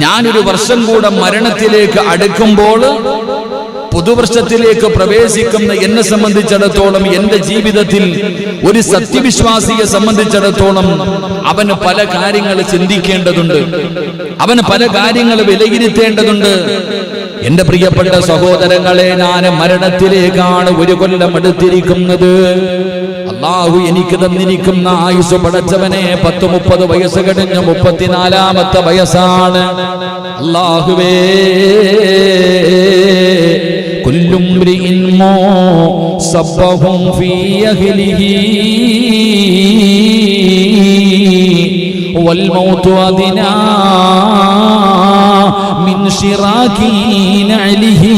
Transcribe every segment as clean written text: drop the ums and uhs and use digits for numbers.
ഞാനൊരു വർഷം കൂടെ മരണത്തിലേക്ക് അടുക്കുമ്പോൾ പുതുവർഷത്തിലേക്ക് പ്രവേശിക്കുന്ന എന്നെ സംബന്ധിച്ചിടത്തോളം എന്റെ ജീവിതത്തിൽ ഒരു സത്യവിശ്വാസിയെ സംബന്ധിച്ചിടത്തോളം അവന് പല കാര്യങ്ങൾ ചിന്തിക്കേണ്ടതുണ്ട്, അവന് പല കാര്യങ്ങൾ വിലയിരുത്തേണ്ടതുണ്ട്. എന്റെ പ്രിയപ്പെട്ട സഹോദരങ്ങളെ, ഞാൻ മരണത്തിലേക്കാണ് ഒരു കൊല്ലം അടുത്തിരിക്കുന്നത്. അല്ലാഹു എനിക്ക് തന്നിരിക്കുന്ന ആയുസ് പടച്ചവനെ 10-30 വയസ്സ് കഴിഞ്ഞ് 34ാമത്തെ വയസ്സാണ്. അല്ലാഹുവേ, കുല്ലും മ്രിഇൻ മുസബ്ബഹും ഫീ അഹ്ലിഹി വൽ മൗതു അദ്നാ മിൻ ശിറാകി നഅലിഹി.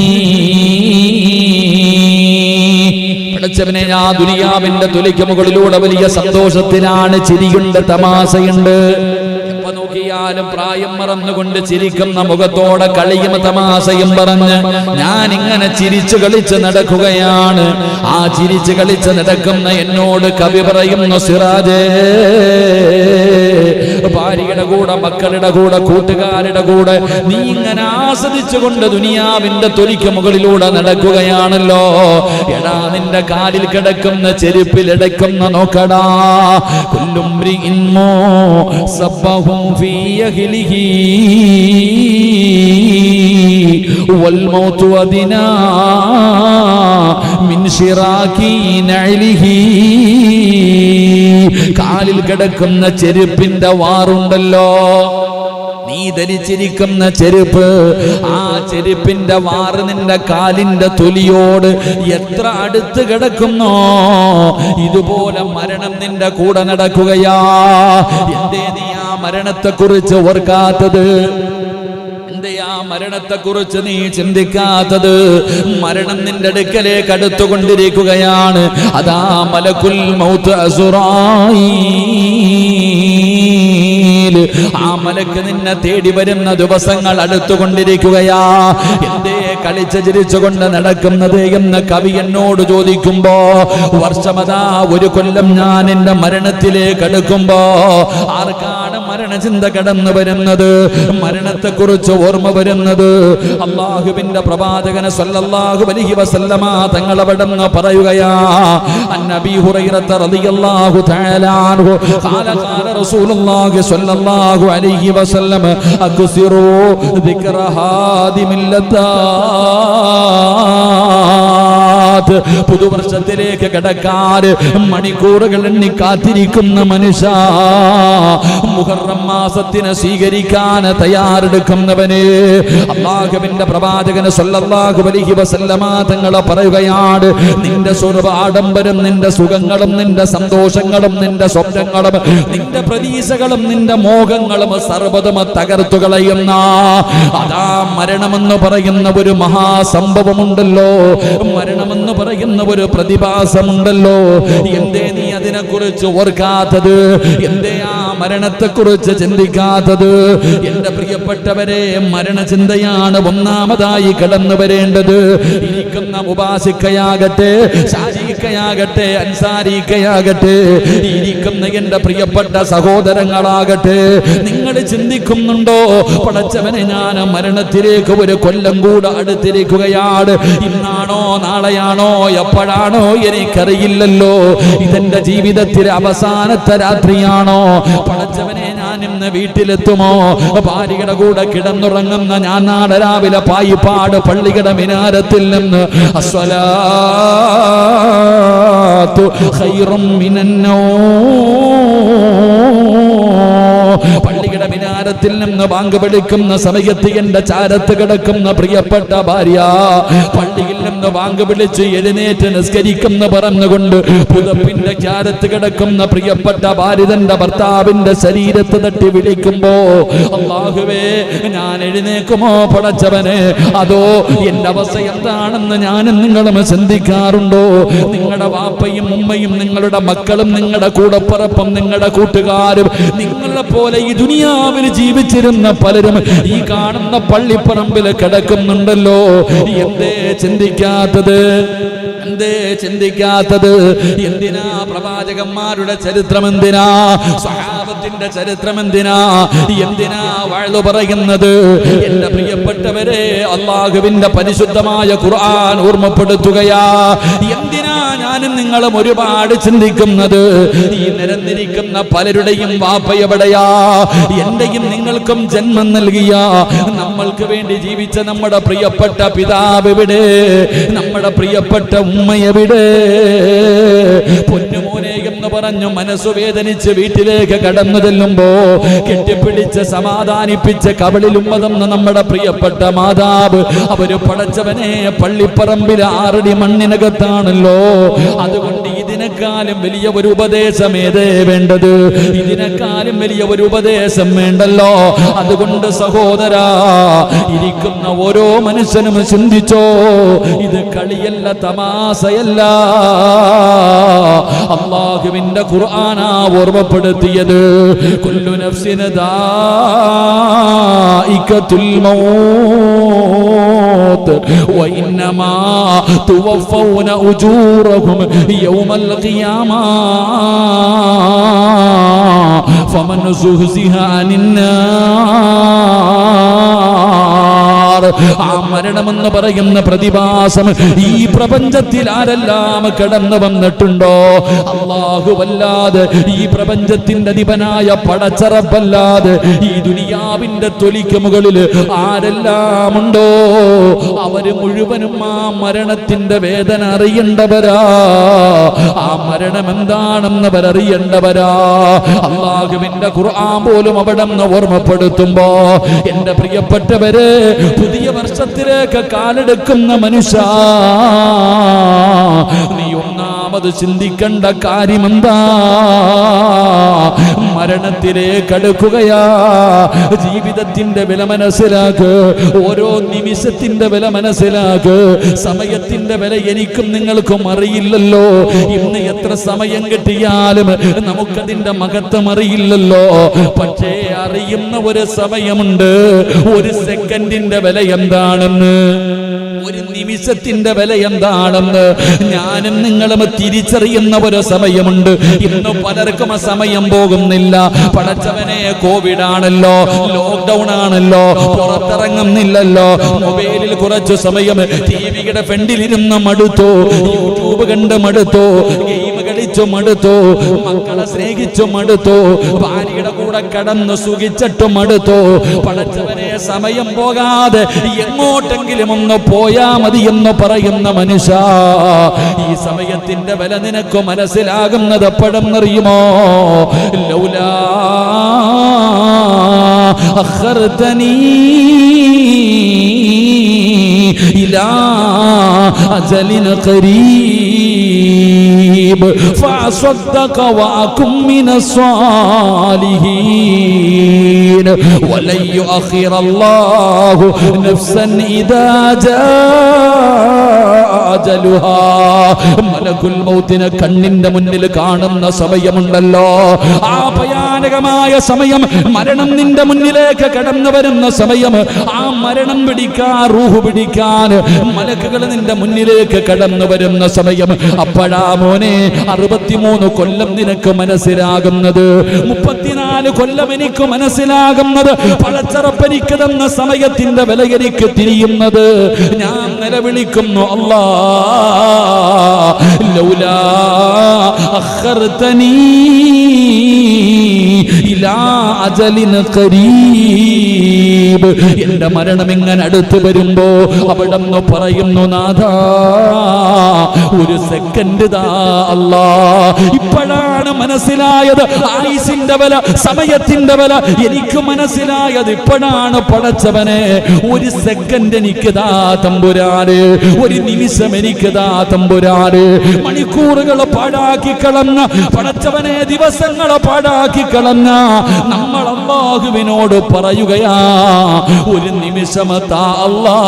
പടച്ചവനെ, ആ ദുനിയാവിന്റെ തുലിക്ക് മുകളിലൂടെ വലിയ സന്തോഷത്തിലാണ്, ചിരിയുണ്ട്, തമാശയുണ്ട്. എപ്പോ നോക്കിയാലും പ്രായം മറന്നുകൊണ്ട് ചിരിക്കുന്ന മുഖത്തോടെ കളിയും തമാശയും പറഞ്ഞ് ഞാൻ ഇങ്ങനെ ചിരിച്ചു കളിച്ച് നടക്കുകയാണ്. ആ ചിരിച്ചു കളിച്ച് നടക്കുന്ന എന്നോട് കവി പറയുന്നു, സിറാജേ, ഭാര്യയുടെ കൂടെ, മക്കളുടെ കൂടെ, കൂട്ടുകാരുടെ കൂടെ നീ ഇങ്ങനെ ആസ്വദിച്ചുകൊണ്ട് ദുനിയാവിന്റെ തൊലിക്ക് മുകളിലൂടെ നടക്കുകയാണല്ലോ. എടാ, നിന്റെ കാലിൽ കിടക്കുന്ന ചെരുപ്പിലിടയ്ക്കുന്ന നോക്കടാ. കുല്ലും മ്രിഇൻ മുസബ്ബഹും ഫീ അഹ്ലിഹി വൽ മൗതു അദ്നാ മിൻ ശിറാകി നഅലിഹി. കാലിൽ കിടക്കുന്ന ചെരുപ്പിന്റെ വാറുണ്ടല്ലോ, നീ ധരിച്ചിരിക്കുന്ന ചെരുപ്പ്, ആ ചെരുപ്പിന്റെ വാറ് നിന്റെ കാലിന്റെ തൊലിയോട് എത്ര അടുത്ത് കിടക്കുന്നോ ഇതുപോലെ മരണം നിന്റെ കൂടെ നടക്കുകയാ. എന്തേ നീ ആ മരണത്തെ കുറിച്ച് ഓർക്കാത്തത്? എന്തേ ആ മരണത്തെ കുറിച്ച് നീ ചിന്തിക്കാത്തത്? മരണം നിന്റെ അടുക്കലേക്ക് അടുത്തുകൊണ്ടിരിക്കുകയാണ്. അതാ മലക്കുൽ മൗത്ത് അസ്റായീൽ, ആ മലക്ക് നിന്നെ തേടി വരുന്ന ദിവസങ്ങൾ അടുത്തുകൊണ്ടിരിക്കുകയാ. എന്തേ കളിച്ച് ചിരിച്ചുകൊണ്ട് നടക്കുന്നത് എന്ന് കവി എന്നോട് ചോദിക്കുമ്പോ, വർഷമതാ ഒരു കൊല്ലം ഞാൻ എന്റെ മരണത്തിലേക്ക് അടുക്കുമ്പോ ആർക്കാണ് മരണചിന്ത കടന്നു വരുന്നത്, മരണത്തെ കുറിച്ച് ഓർമ്മ വരുന്നത്? അല്ലാഹുവിന്റെ പ്രവാചകൻ സല്ലല്ലാഹു അലൈഹി വസല്ലമ തങ്ങൾ അവിടുന്ന് പറയുകയാ, അന്നബി ഹുറൈറ റളിയല്ലാഹു തആല അൻഹു ഖാല ഖാല റസൂലുള്ളാഹി സ്വല്ലല്ലാഹു അലൈഹി വസല്ലം അക്സിറു ദിക്റ ഹാദിമിൽ ലദ്ദാത്ത്. പുതുവർഷത്തിലേക്ക് കടക്കാൻ മണിക്കൂറുകൾ എണ്ണി കാത്തിരിക്കുന്ന മനുഷ്യ, മുഹറം മാസത്തിനെ സ്വീകരിക്കാൻ തയ്യാറെടുക്കുന്നവന് അല്ലാഹുവിന്റെ പ്രവാചകൻ സല്ലല്ലാഹു അലൈഹി വസല്ലമ തങ്ങൾ പറയുകയാണ്, നിന്റെ ആഡംബരം, നിന്റെ സുഖങ്ങളും, നിന്റെ സന്തോഷങ്ങളും, നിന്റെ സ്വപ്നങ്ങളും, നിന്റെ പ്രതീക്ഷകളും, നിന്റെ മോഹങ്ങളും സർവ്വതും തകർത്തു കളയുന്ന അതാ മരണമെന്ന് പറയുന്ന ഒരു മഹാസംഭവമുണ്ടല്ലോ, മരണമെന്ന് പറയുന്ന ഒരു പ്രതിഭാസമുണ്ടല്ലോ. എന്തേ നീ അതിനെക്കുറിച്ച് ഓർക്കാത്തത്? എന്തേ ആ മരണത്തെക്കുറിച്ച് ചിന്തിക്കാത്തത്? എന്റെ പ്രിയപ്പെട്ടവരെ, മരണചിന്തയാണ് ഒന്നാമതായി കടന്നു വരേണ്ടത്. ഇരിക്കുന്ന മുബാസിക്കയാകട്ടെ, ഷാജിക്കയാകട്ടെ, അൻസാരിക്കയാകട്ടെ, ഇരിക്കുന്ന എന്റെ പ്രിയപ്പെട്ട സഹോദരങ്ങളാകട്ടെ, നിങ്ങൾ ചിന്തിക്കുന്നുണ്ടോ, പടച്ചവനെ, ഞാൻ മരണത്തിലേക്ക് ഒരു കൊല്ലം കൂടെ അടുത്തിരിക്കുകയാണ്. ഇന്നാണോ നാളെയാണോ എപ്പോഴാണോ എനിക്കറിയില്ലല്ലോ. ഇതെന്റെ ജീവിതത്തിലെ അവസാനത്തെ രാത്രിയാണോ? പടച്ചവനെ, ഞാൻ ഇന്ന് വീട്ടിലെത്തുമോ? ഭാര്യയുടെ കൂടെ കിടന്നുറങ്ങുന്ന ഞാൻ നാളെ രാവിലെ പായിപ്പാട് പള്ളിയുടെ മിനാരത്തിൽ നിന്ന് അസ്സലാത്തു ഖൈറും മിനന്നൗം, പള്ളിയുടെ മിനാരത്തിൽ നിന്ന് ബാങ്ക് വിളിക്കുന്ന സമയത്ത് എന്റെ ചാരത്ത് കിടക്കുന്ന പ്രിയപ്പെട്ട ഭാര്യ പള്ളിയിൽ നിന്ന് ബാങ്ക് വിളിച്ച് എഴുന്നേറ്റ് നിസ്കരിക്കുന്ന പറഞ്ഞുകൊണ്ട് പുതപ്പിന്റെ ചാരത്ത് കിടക്കുന്ന പ്രിയപ്പെട്ട ഭാര്യ തന്റെ ഭർത്താവിന്റെ ശരീരത്ത് തട്ടി വിളിക്കുമ്പോ, അല്ലാഹുവേ, ഞാൻ എഴുന്നേക്കുമോ പടച്ചവനെ? അതോ എന്റെ അവസ്ഥ എന്താണെന്ന് ഞാനും നിങ്ങളും ചിന്തിക്കാറുണ്ടോ? നിങ്ങളുടെ വാപ്പയും ഉമ്മയും, നിങ്ങളുടെ മക്കളും, നിങ്ങളുടെ കൂടപ്പിറപ്പും, നിങ്ങളുടെ കൂട്ടുകാരും, നിങ്ങളെ പോലെ ഈ ദുനിയാവിൽ ജീവിച്ചിരുന്ന പലരും ഈ കാണുന്ന പള്ളിപ്പറമ്പിൽ കിടക്കുന്നുണ്ടല്ലോ. എന്തേ ചിന്തിക്കാത്തത്? എന്തേ ചിന്തിക്കാത്തത്? എന്തിനാ പ്രവാചകന്മാരുടെ ചരിത്രം? എന്തിനാ സഹാബത്തിന്റെ അതിന്റെ ചരിത്രം എന്തിനാ വഅദ് പറയുന്നത്? എന്റെ പ്രിയപ്പെട്ടവരെ, അല്ലാഹുവിന്റെ പരിശുദ്ധമായ ഖുർആൻ ഓർമ്മപ്പെടുത്തുകയാ. എന്തിനാ ഞാനും നിങ്ങളും ഒരുപാട് ചിന്തിക്കുന്നത്? ഈ നിരന്നിരിക്കുന്ന പലരുടെയും വാപ്പ എവിടെയാ? എന്റെയും നിങ്ങൾക്കും ജന്മം നൽകിയ, നമ്മൾക്ക് വേണ്ടി ജീവിച്ച നമ്മുടെ പ്രിയപ്പെട്ട പിതാവ് എവിടെ? നമ്മുടെ പ്രിയപ്പെട്ട ഉമ്മ എവിടെ? പൊന്നുമോനെ എന്ന് പറഞ്ഞു മനസ്സു വേദനിച്ച് വീട്ടിലേക്ക് കടന്നു ചെല്ലുമ്പോ കെട്ടിപ്പിടിച്ച് സമാധാനിപ്പിച്ച് കവളിൽ ഉമ്മതെന്ന നമ്മുടെ പ്രിയപ്പെട്ട മാതാവ്, അവര് പടച്ചവനെ പള്ളിപ്പറമ്പിൽ 6 അടി മണ്ണിനകത്താണല്ലോ. അതുകൊണ്ട് ഇതിനേക്കാളും വലിയ ഒരു ഉപദേശം ഏതേ വേണ്ടത്? ഇതിനേക്കാളും വലിയ ഒരു ഉപദേശം വേണ്ടല്ലോ. അതുകൊണ്ട് സഹോദരാ, ഇരിക്കുന്ന ഓരോ മനുഷ്യനും ചിന്തിച്ചോ, ഇത് കളിയല്ല, തമാശയല്ല. അല്ലാഹുവിന്റെ ഖുർആനാ ഓർമ്മപ്പെടുത്തിയത്. കുല്ലു നഫ്സിൻ ദാഇഖത്തുൽ മൗത്ത് വഇന്നമാ തുവഫൗന ഉജൂറഹും യൗമൽ ഖിയാമ ഫമൻ സുഹ്സിഹ അനിന്നാർ. ആ മരണമെന്ന് പറയുന്ന പ്രതിഭാസം ഈ പ്രപഞ്ചത്തിൽ ആരെല്ലാം കടന്നു വന്നിട്ടുണ്ടോ? അല്ലാഹുവല്ലാതെ, ഈ പ്രപഞ്ചത്തിന്റെ അധിപനായ പടച്ചറപ്പല്ലാതെ, ഈ ദുനിയാവിന്റെ തൊലിക്ക് മുകളിൽ ആരെല്ലാം ഉണ്ടോ അവര് മുഴുവനും ആ മരണത്തിന്റെ വേദന അറിയേണ്ടവരാ. ആ മരണം എന്താണെന്ന് അവരറിയേണ്ടവരാ. അല്ലാഹുവിന്റെ ഖുർആൻ പോലും അവിടെ നിന്ന് ഓർമ്മപ്പെടുത്തുമ്പോ, എന്റെ പ്രിയപ്പെട്ടവരെ, പുതിയ വർഷത്തിലേക്ക് കാലെടുക്കുന്ന മനുഷ്യ, നീ ഒന്നാമത് ചിന്തിക്കേണ്ട കാര്യമെന്താ? മരണത്തിലേക്ക് അടുക്കുകയാ. ജീവിതത്തിന്റെ വില മനസ്സിലാക്ക്, ഓരോ നിമിഷത്തിന്റെ വില മനസ്സിലാക്ക്. സമയത്തിന്റെ വില എനിക്കും നിങ്ങൾക്കും അറിയില്ലല്ലോ. ഇന്ന് എത്ര സമയം കിട്ടിയാലും നമുക്കതിന്റെ മഹത്വം അറിയില്ലല്ലോ. പക്ഷേ അറിയുന്ന ഒരു സമയമുണ്ട്, ഒരു സെക്കൻഡിന്റെ വില എന്താണെന്ന്, ഒരു നിമിഷത്തിന്റെ വില എന്താണെന്ന് ഞാനും നിങ്ങളും തിരിച്ചറിയുന്ന ഒരു സമയമുണ്ട്. ഇന്ന് പലർക്കും ആ സമയം പോകുന്നില്ല. പടച്ചവനെ, കോവിഡ് ആണല്ലോ, ലോക്ക്ഡൌൺ ആണല്ലോ, പുറത്തിറങ്ങുന്നില്ലല്ലോ. മൊബൈലിൽ കുറച്ചു സമയം ടിവിയുടെ ഫ്രണ്ടിലിരുന്ന് മടുത്തോ, യൂട്യൂബ് കണ്ട് മടുത്തോ, ഗെയിം കളിച്ചു മടുത്തോ, മക്കളെ സ്നേഹിച്ചു മടുത്തോ, ഭാര്യയുടെ കൂടെ കടന്നു സുഖിച്ചിട്ട് മടുത്തോ. പടച്ചവനെ, സമയം പോകാതെ എങ്ങോട്ടെങ്കിലും ഒന്ന് പോയാ മതി എന്ന് പറയുന്ന മനുഷ്യ, ഈ സമയത്തിന്റെ വില നിനക്ക് മനസ്സിലാകുന്നത് എപ്പോഴെന്നറിയുമോ? ലൗലാ അഖർതനീ ഇലാ അജലിൻ ഖരീബ് ഫഅസ്വദ്ദഖ വഅകും മിനസ് സ്വാലിഹീൻ വലൻ യുഅഖിറല്ലാഹു നഫ്സൻ ഇദാ അജലുഹാ. മലക്കുൽ മൗത്തിനെ കണ്ണിന്റെ മുന്നിൽ കാണുന്ന സമയമുണ്ടല്ലോ, ആ ഭയാനകമായ സമയം, മരണം നിന്റെ മുന്നിലേക്ക് കടന്നു വരുന്ന സമയം, ആ മരണം പിടിക്കാൻ, റൂഹ് പിടിക്കാൻ മലക്കുകൾ നിന്റെ മുന്നിലേക്ക് കടന്നു വരുന്ന സമയം. അപ്പോഴാ മോനെ 63 കൊല്ലം നിനക്ക് മനസ്സിലാകുന്നത്, 34 കൊല്ലം എനിക്ക് മനസ്സിലാകുന്നത്, പടച്ചറപ്പനിക്ക് തന്ന സമയത്തിന്റെ വില എനിക്ക് തിരിയുന്നത്. ഞാൻ നിലവിളിക്കുന്നു, അല്ലാ ലൗലാ അഖർതനീ ഇലാ അജലിൻ ഖരീബ്. എന്റെ മരണം ഇങ്ങനെ അടുത്ത് വരുമ്പോ അവിടെന്ന് പറയുന്നു, നാഥാ ഒരു സെക്കൻഡ് താ അല്ലാ. ഇപ്പോഴാണ് മനസ്സിലായത് ആയുസിന്റെ വില, സമയത്തിന്റെ വില എനിക്ക് മനസ്സിലായത് ഇപ്പോഴാണ്. പടച്ചവനെ, ഒരു സെക്കൻഡ് എനിക്ക് താ തമ്പുരാന്, ഒരു നിമിഷം എനിക്ക് താ തമ്പുരാന്. മണിക്കൂറുകൾ പാഴാക്കി കളഞ്ഞ പടച്ചവനെ, ദിവസങ്ങൾ പാഴാക്കി കളഞ്ഞ നമ്മൾ അല്ലാഹുവിനോട് പറയുകയാ, ഒരു നിമിഷം താ അല്ലാ.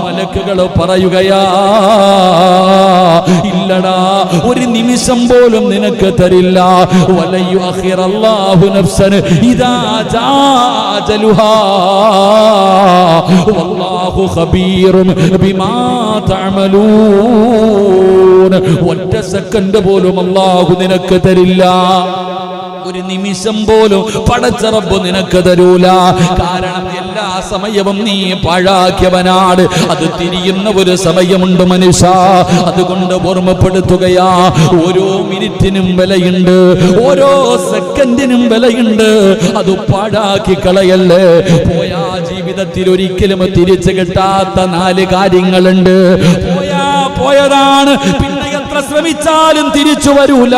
മലക്കുകൾ പറയുകയാ, ഇല്ലടാ, ഒരു നിമിഷം പോലും നിനക്ക് തരില്ല. വലൻ യുഅഖിറല്ലാഹു നഫ്സൻ ഇദാ ജാ അജലുഹാ വല്ലാഹു ഖബീറുൻ ബിമാ തഅമലൂൻ. ഒറ്റ സെക്കൻഡ് പോലും അല്ലാഹു നിനക്ക് തരില്ല. ഒരു നിമിഷം പോലും പടച്ച റബ്ബ് നിനക്ക് തരൂല. കാരണം എല്ലാ സമയവും നീ പാഴാക്കിയവനാണ്. അത് തിരിയുന്ന ഒരു സമയമുണ്ട് മനുഷ്യ. അതുകൊണ്ട് ഓർമ്മപ്പെടുത്തുകയാ, ഓരോ മിനിറ്റിനും വിലയുണ്ട്, ഓരോ സെക്കൻഡിനും വിലയുണ്ട്. അത് പാഴാക്കി കളയല്ലേ. പോയാ ജീവിതത്തിൽ ഒരിക്കലും തിരിച്ചു കിട്ടാത്ത 4 കാര്യങ്ങളുണ്ട്. പോയതാണ്, പിന്നെ എത്ര ശ്രമിച്ചാലും തിരിച്ചു വരൂല.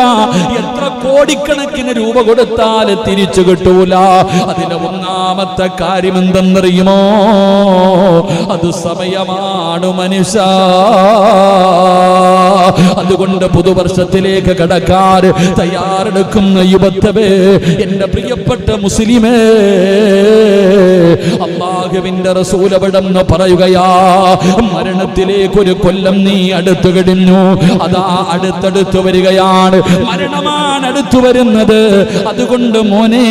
എത്ര കോടിക്കണക്കിന് രൂപ കൊടുത്താലും തിരിച്ചു കിട്ടൂല. അതിലെ ഒന്നാമത്തെ കാര്യം എന്തെന്നറിയുമോ? അത് സമയമാണ് മനുഷ്യ. അതുകൊണ്ട് പുതുവർഷത്തിലേക്ക് കടക്കാൻ തയ്യാറെടുക്കുന്ന യുവത്വേ, എന്റെ പ്രിയപ്പെട്ട മുസ്ലിമേ, അല്ലാഹുവിന്റെ റസൂൽ അവിടെന്ന് പറയുകയാ, മരണത്തിലേക്ക് ഒരു കൊല്ലം നീ അടുത്തു കഴിഞ്ഞു. അതാ അടുത്തടുത്ത് വരികയാണ്, മരണമാണ് അടുത്തു വരുന്നത്. അതുകൊണ്ട് മോനെ,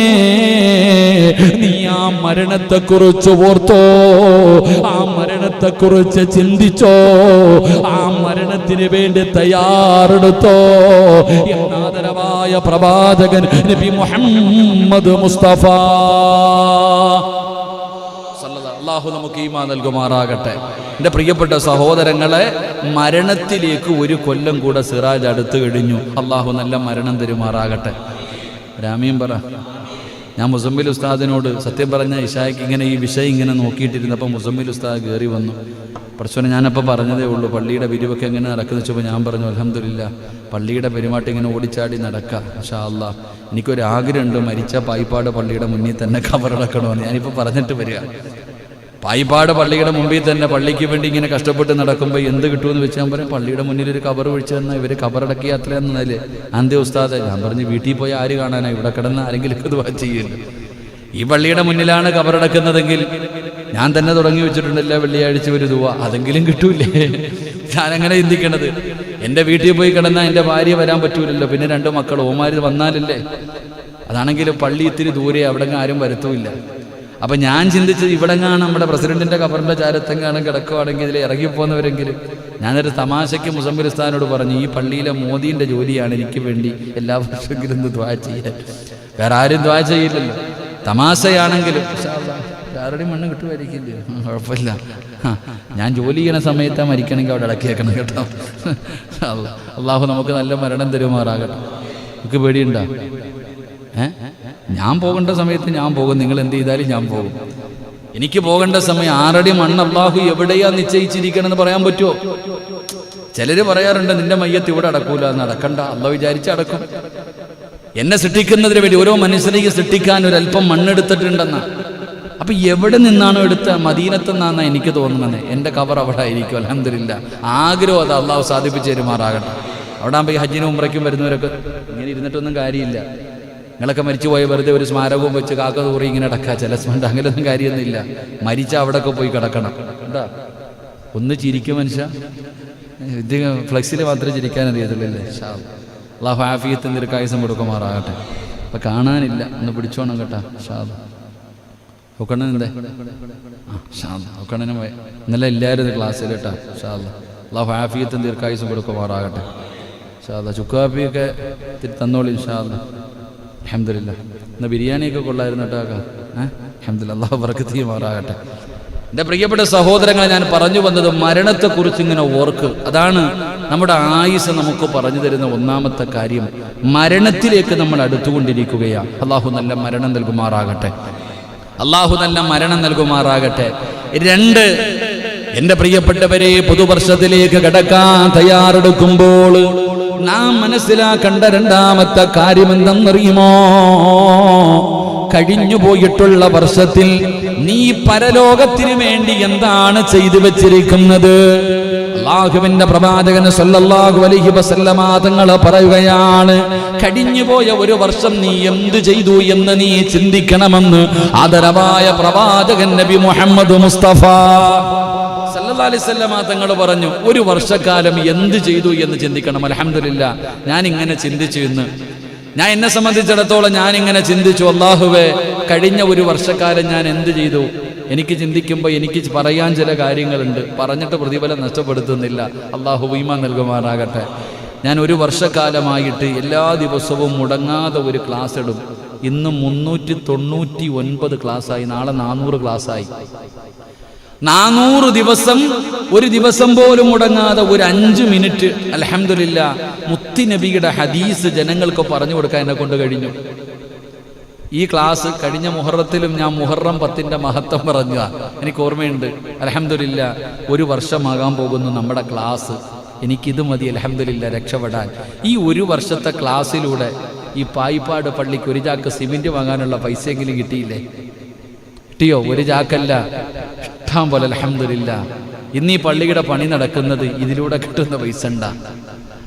നീ ആ മരണത്തെക്കുറിച്ച് ഓർത്തോ, ആ മരണത്തെക്കുറിച്ച് ചിന്തിച്ചോ, ആ മരണത്തിന് വേണ്ടി തയ്യാറെടുത്തോ. എന്നാദരവായ പ്രവാചകൻ നബി മുഹമ്മദ് മുസ്തഫ അല്ലാഹു നമുക്ക് ഈമാൻ നൽകുമാറാകട്ടെ. എൻ്റെ പ്രിയപ്പെട്ട സഹോദരങ്ങളെ, മരണത്തിലേക്ക് ഒരു കൊല്ലം കൂടെ സിറാജ് അടുത്ത് കഴിഞ്ഞു. അല്ലാഹു നല്ല മരണം തരുമാറാകട്ടെ. രാമീൻ പറ. ഞാൻ മുസമ്മിൽ ഉസ്താദിനോട് സത്യം പറഞ്ഞ ഇശായ്ക്ക് ഇങ്ങനെ ഈ വിഷയം ഇങ്ങനെ നോക്കിയിട്ടിരുന്നപ്പോൾ മുസമ്മിൽ ഉസ്താദ് കയറി വന്നു. പഠിച്ചോനെ, ഞാനപ്പോൾ പറഞ്ഞതേ ഉള്ളൂ പള്ളിയുടെ പിരിവൊക്കെ എങ്ങനെ നടക്കുന്ന വെച്ചപ്പോൾ ഞാൻ പറഞ്ഞു, അൽഹംദുലില്ലാ പള്ളിയുടെ പെരുമാറ്റം ഇങ്ങനെ ഓടിച്ചാടി നടക്കാം. മാഷാ അല്ലാഹ്, എനിക്കൊരാഗ്രഹമുണ്ട്, മരിച്ച പായിപ്പാട് പള്ളിയുടെ മുന്നിൽ തന്നെ കബറടക്കണമെന്ന്. ഞാനിപ്പോൾ പറഞ്ഞിട്ട് വരിക. പായിപ്പാട് പള്ളിയുടെ മുമ്പിൽ തന്നെ പള്ളിക്ക് വേണ്ടി ഇങ്ങനെ കഷ്ടപ്പെട്ട് നടക്കുമ്പോൾ എന്ത് കിട്ടുമെന്ന് വെച്ചാൽ ഞാൻ പറയും, പള്ളിയുടെ മുന്നിൽ ഒരു കബർ ഒഴിച്ചു തന്നാൽ ഇവർ കബറടക്കി അത്രയെന്നല്ലേ അന്ത്യ ഉസ്താദ്. ഞാൻ പറഞ്ഞു, വീട്ടിൽ പോയി ആര് കാണാനാ, ഇവിടെ കിടന്ന് ആരെങ്കിലും ഇത് ചെയ്യില്ല. ഈ പള്ളിയുടെ മുന്നിലാണ് കബറടക്കുന്നതെങ്കിൽ ഞാൻ തന്നെ തുടങ്ങി വെച്ചിട്ടുണ്ടല്ലോ വെള്ളിയാഴ്ച ഒരു ദുവ, അതെങ്കിലും കിട്ടൂലേ. ഞാനങ്ങനെ ചിന്തിക്കണത്. എൻ്റെ വീട്ടിൽ പോയി കിടന്നാൽ എൻ്റെ ഭാര്യ വരാൻ പറ്റൂലല്ലോ, പിന്നെ 2 മക്കൾ ഓമാര് വന്നാലല്ലേ. അതാണെങ്കിലും പള്ളി ഇത്തിരി ദൂരെ, അവിടെ ആരും വരത്തുമില്ല. അപ്പം ഞാൻ ചിന്തിച്ചത്, ഇവിടെങ്ങാണ് നമ്മുടെ പ്രസിഡന്റിൻ്റെ കബറിൻ്റെ ചാരത്തെങ്ങാണ് കിടക്കുവാണെങ്കിൽ ഇതിൽ ഇറങ്ങിപ്പോകുന്നവരെങ്കിലും. ഞാനൊരു തമാശയ്ക്ക് മുസമ്മിൽ ഉസ്താദിനോട് പറഞ്ഞു, ഈ പള്ളിയിലെ മോദീൻ്റെ ജോലിയാണ് എനിക്ക് വേണ്ടി എല്ലാ വർഷമെങ്കിലും ഒന്ന് ദ്വാ ചെയ്യാൻ. വേറെ ആരും ദ്വാ ചെയ്യില്ലല്ലോ. തമാശയാണെങ്കിലും ആരുടെയും മണ്ണ് കിട്ടുമായിരിക്കില്ലേ, കുഴപ്പമില്ല. ഞാൻ ജോലി ചെയ്യണ സമയത്ത് മരിക്കണമെങ്കിൽ അവിടെ ഇടക്കിയേക്കണം കേട്ടോ. അള്ളാഹു നമുക്ക് നല്ല മരണം തരുമാറാകട്ടെ. നമുക്ക് പേടിയുണ്ടോ? ഞാൻ പോകേണ്ട സമയത്ത് ഞാൻ പോകും, നിങ്ങൾ എന്ത് ചെയ്താലും ഞാൻ പോകും. എനിക്ക് പോകേണ്ട സമയം 6 അടി മണ്ണ് അള്ളാഹു എവിടെയാ നിശ്ചയിച്ചിരിക്കണമെന്ന് പറയാൻ പറ്റുമോ? ചിലര് പറയാറുണ്ട്, നിന്റെ മയ്യത്ത് ഇവിടെ അടക്കൂല. നടക്കണ്ട, അള്ളാഹു വിചാരിച്ച് അടക്കും. എന്നെ സൃഷ്ടിക്കുന്നതിന് വേണ്ടി ഓരോ മനുഷ്യനെയും സൃഷ്ടിക്കാൻ ഒരല്പം മണ്ണെടുത്തിട്ടുണ്ടെന്ന. അപ്പൊ എവിടെ നിന്നാണോ എടുത്ത, മദീനത്തെന്നാണ് എനിക്ക് തോന്നുന്നത്. എൻ്റെ കബർ അവിടെ ആയിരിക്കും. അൽഹംദുലില്ലാ, ആഗ്രഹം അത് അള്ളാഹു സാധിപ്പിച്ചു തരുമാറാകട്ടെ. അവിടെ ആകുമ്പോൾ ഈ ഹജ്ജിനും ഉംറയ്ക്കും വരുന്നവരൊക്കെ ഇങ്ങനെ ഇരുന്നിട്ടൊന്നും കാര്യമില്ല. നിങ്ങളൊക്കെ മരിച്ചു പോയ വെറുതെ ഒരു സ്മാരകവും വെച്ച് കാക്ക തൂറി ഇങ്ങനെ അടക്കുക. ചില സ്മണ്ട് അങ്ങനെയൊന്നും കാര്യമൊന്നുമില്ല. മരിച്ച അവിടെയൊക്കെ പോയി കിടക്കണം. എന്താ ഒന്ന് ചിരിക്കും മനുഷ്യ. ഇത് ഫ്ലെക്സിൽ മാത്രമേ ചിരിക്കാൻ അറിയത്തുള്ളൂ. അള്ളാഹു ആഫിയത്ത് ദീർഘായുസ്സും കൊടുക്കുമാറാകട്ടെ. അപ്പം കാണാനില്ല, ഒന്ന് പിടിച്ചോണം കേട്ടോ. ഒക്കണ്ണനെ ഒക്കണ്ണനെ ഇന്നലെ ഇല്ലായിരുന്നു ക്ലാസ്സിൽ കേട്ടോ. അള്ളാഹു ആഫിയത്തും ദീർഘായുസ്സും കൊടുക്കുമാറാകട്ടെ. ചുക്കാപ്പിയൊക്കെ തന്നോളി ഇൻഷാ അല്ലാഹ്. അൽഹംദുലില്ലാ. ഇന്ന് ബിരിയാണിയൊക്കെ കൊള്ളായിരുന്നു കേട്ടോ. അൽഹംദുലില്ലാ, അള്ളാഹു ബർക്കത്ത് ചെയ്യുമാറാകട്ടെ. എൻ്റെ പ്രിയപ്പെട്ട സഹോദരങ്ങളെ, ഞാൻ പറഞ്ഞു വന്നത് മരണത്തെക്കുറിച്ച് ഇങ്ങനെ ഓർക്ക്. അതാണ് നമ്മുടെ ആയുസ് നമുക്ക് പറഞ്ഞു തരുന്ന ഒന്നാമത്തെ കാര്യം. മരണത്തിലേക്ക് നമ്മൾ അടുത്തുകൊണ്ടിരിക്കുകയാണ്. അള്ളാഹു നല്ല മരണം നൽകുമാറാകട്ടെ. അള്ളാഹു നല്ല മരണം നൽകുമാറാകട്ടെ. 2, എൻ്റെ പ്രിയപ്പെട്ടവരെ, പുതുവർഷത്തിലേക്ക് കടക്കാൻ തയ്യാറെടുക്കുമ്പോൾ നാം മനസ്സിലാക്കേണ്ട 2ാമത്തെ കാര്യം എന്തെന്നറിയുമോ? കഴിഞ്ഞു പോയിട്ടുള്ള വർഷത്തിൽ നീ പരലോകത്തിന് വേണ്ടി എന്താണ് ചെയ്തു വെച്ചിരിക്കുന്നത്? അല്ലാഹുവിന്റെ പ്രവാചകൻ സല്ലല്ലാഹു അലൈഹി വസല്ലമ തങ്ങൾ പറയുകയാണ്, കഴിഞ്ഞുപോയ ഒരു വർഷം നീ എന്ത് ചെയ്തു എന്ന് നീ ചിന്തിക്കണമെന്ന് ആദരവായ പ്രവാചകൻ നബി മുഹമ്മദ് മുസ്തഫ സല്ലല്ലാഹു അലൈഹി വസല്ലമ തങ്ങൾ പറഞ്ഞു, ഒരു വർഷക്കാലം എന്ത് ചെയ്തു എന്ന് ചിന്തിക്കണം. അൽഹംദുലില്ലാ, ഞാൻ ഇങ്ങനെ ചിന്തിച്ചു. ഇന്ന് ഞാൻ എന്നെ സംബന്ധിച്ചിടത്തോളം ഞാൻ ഇങ്ങനെ ചിന്തിച്ചു, അല്ലാഹുവേ, കഴിഞ്ഞ ഒരു വർഷക്കാലം ഞാൻ എന്ത് ചെയ്തു? എനിക്ക് ചിന്തിക്കുമ്പോൾ എനിക്ക് പറയാൻ ചില കാര്യങ്ങളുണ്ട്. പറഞ്ഞിട്ട് പ്രതിഫലം നഷ്ടപ്പെടുത്തുന്നില്ല. അല്ലാഹു ഈമാൻ നൽകുമാറാകട്ടെ. ഞാൻ 1 വർഷക്കാലമായിട്ട് എല്ലാ ദിവസവും മുടങ്ങാതെ ഒരു ക്ലാസ് ഇടും. ഇന്ന് 399 ക്ലാസ്സായി, നാളെ 400 ക്ലാസ്സായി. 400 ദിവസം, ഒരു ദിവസം പോലും മുടങ്ങാതെ ഒരു 5 മിനിറ്റ് അൽഹംദുലില്ലാ മുത്തുനബിയുടെ ഹദീസ് ജനങ്ങൾക്ക് പറഞ്ഞു കൊടുക്കാൻ എന്നെ കൊണ്ട് കഴിഞ്ഞു. ഈ ക്ലാസ് കഴിഞ്ഞ മുഹറത്തിലും ഞാൻ മുഹറം 10ന്റെ മഹത്വം പറഞ്ഞതാണ്, എനിക്ക് ഓർമ്മയുണ്ട്. അൽഹംദുലില്ലാ 1 വർഷമാകാൻ പോകുന്നു നമ്മുടെ ക്ലാസ്. എനിക്കിത് മതി അൽഹംദുലില്ലാ രക്ഷപ്പെടാൻ. ഈ 1 വർഷത്തെ ക്ലാസ്സിലൂടെ ഈ പായിപ്പാട് പള്ളിക്ക് 1 ചാക്ക് സിമെന്റ് വാങ്ങാനുള്ള പൈസയെങ്കിലും കിട്ടിയില്ലേ? കിട്ടിയോ? 1 ചാക്കല്ല, ഇഷ്ടം പോലെ അൽഹംദുലില്ലാ. ഇന്ന് ഈ പള്ളിയുടെ പണി നടക്കുന്നത് ഇതിലൂടെ കിട്ടുന്ന പൈസ ഉണ്ടാ.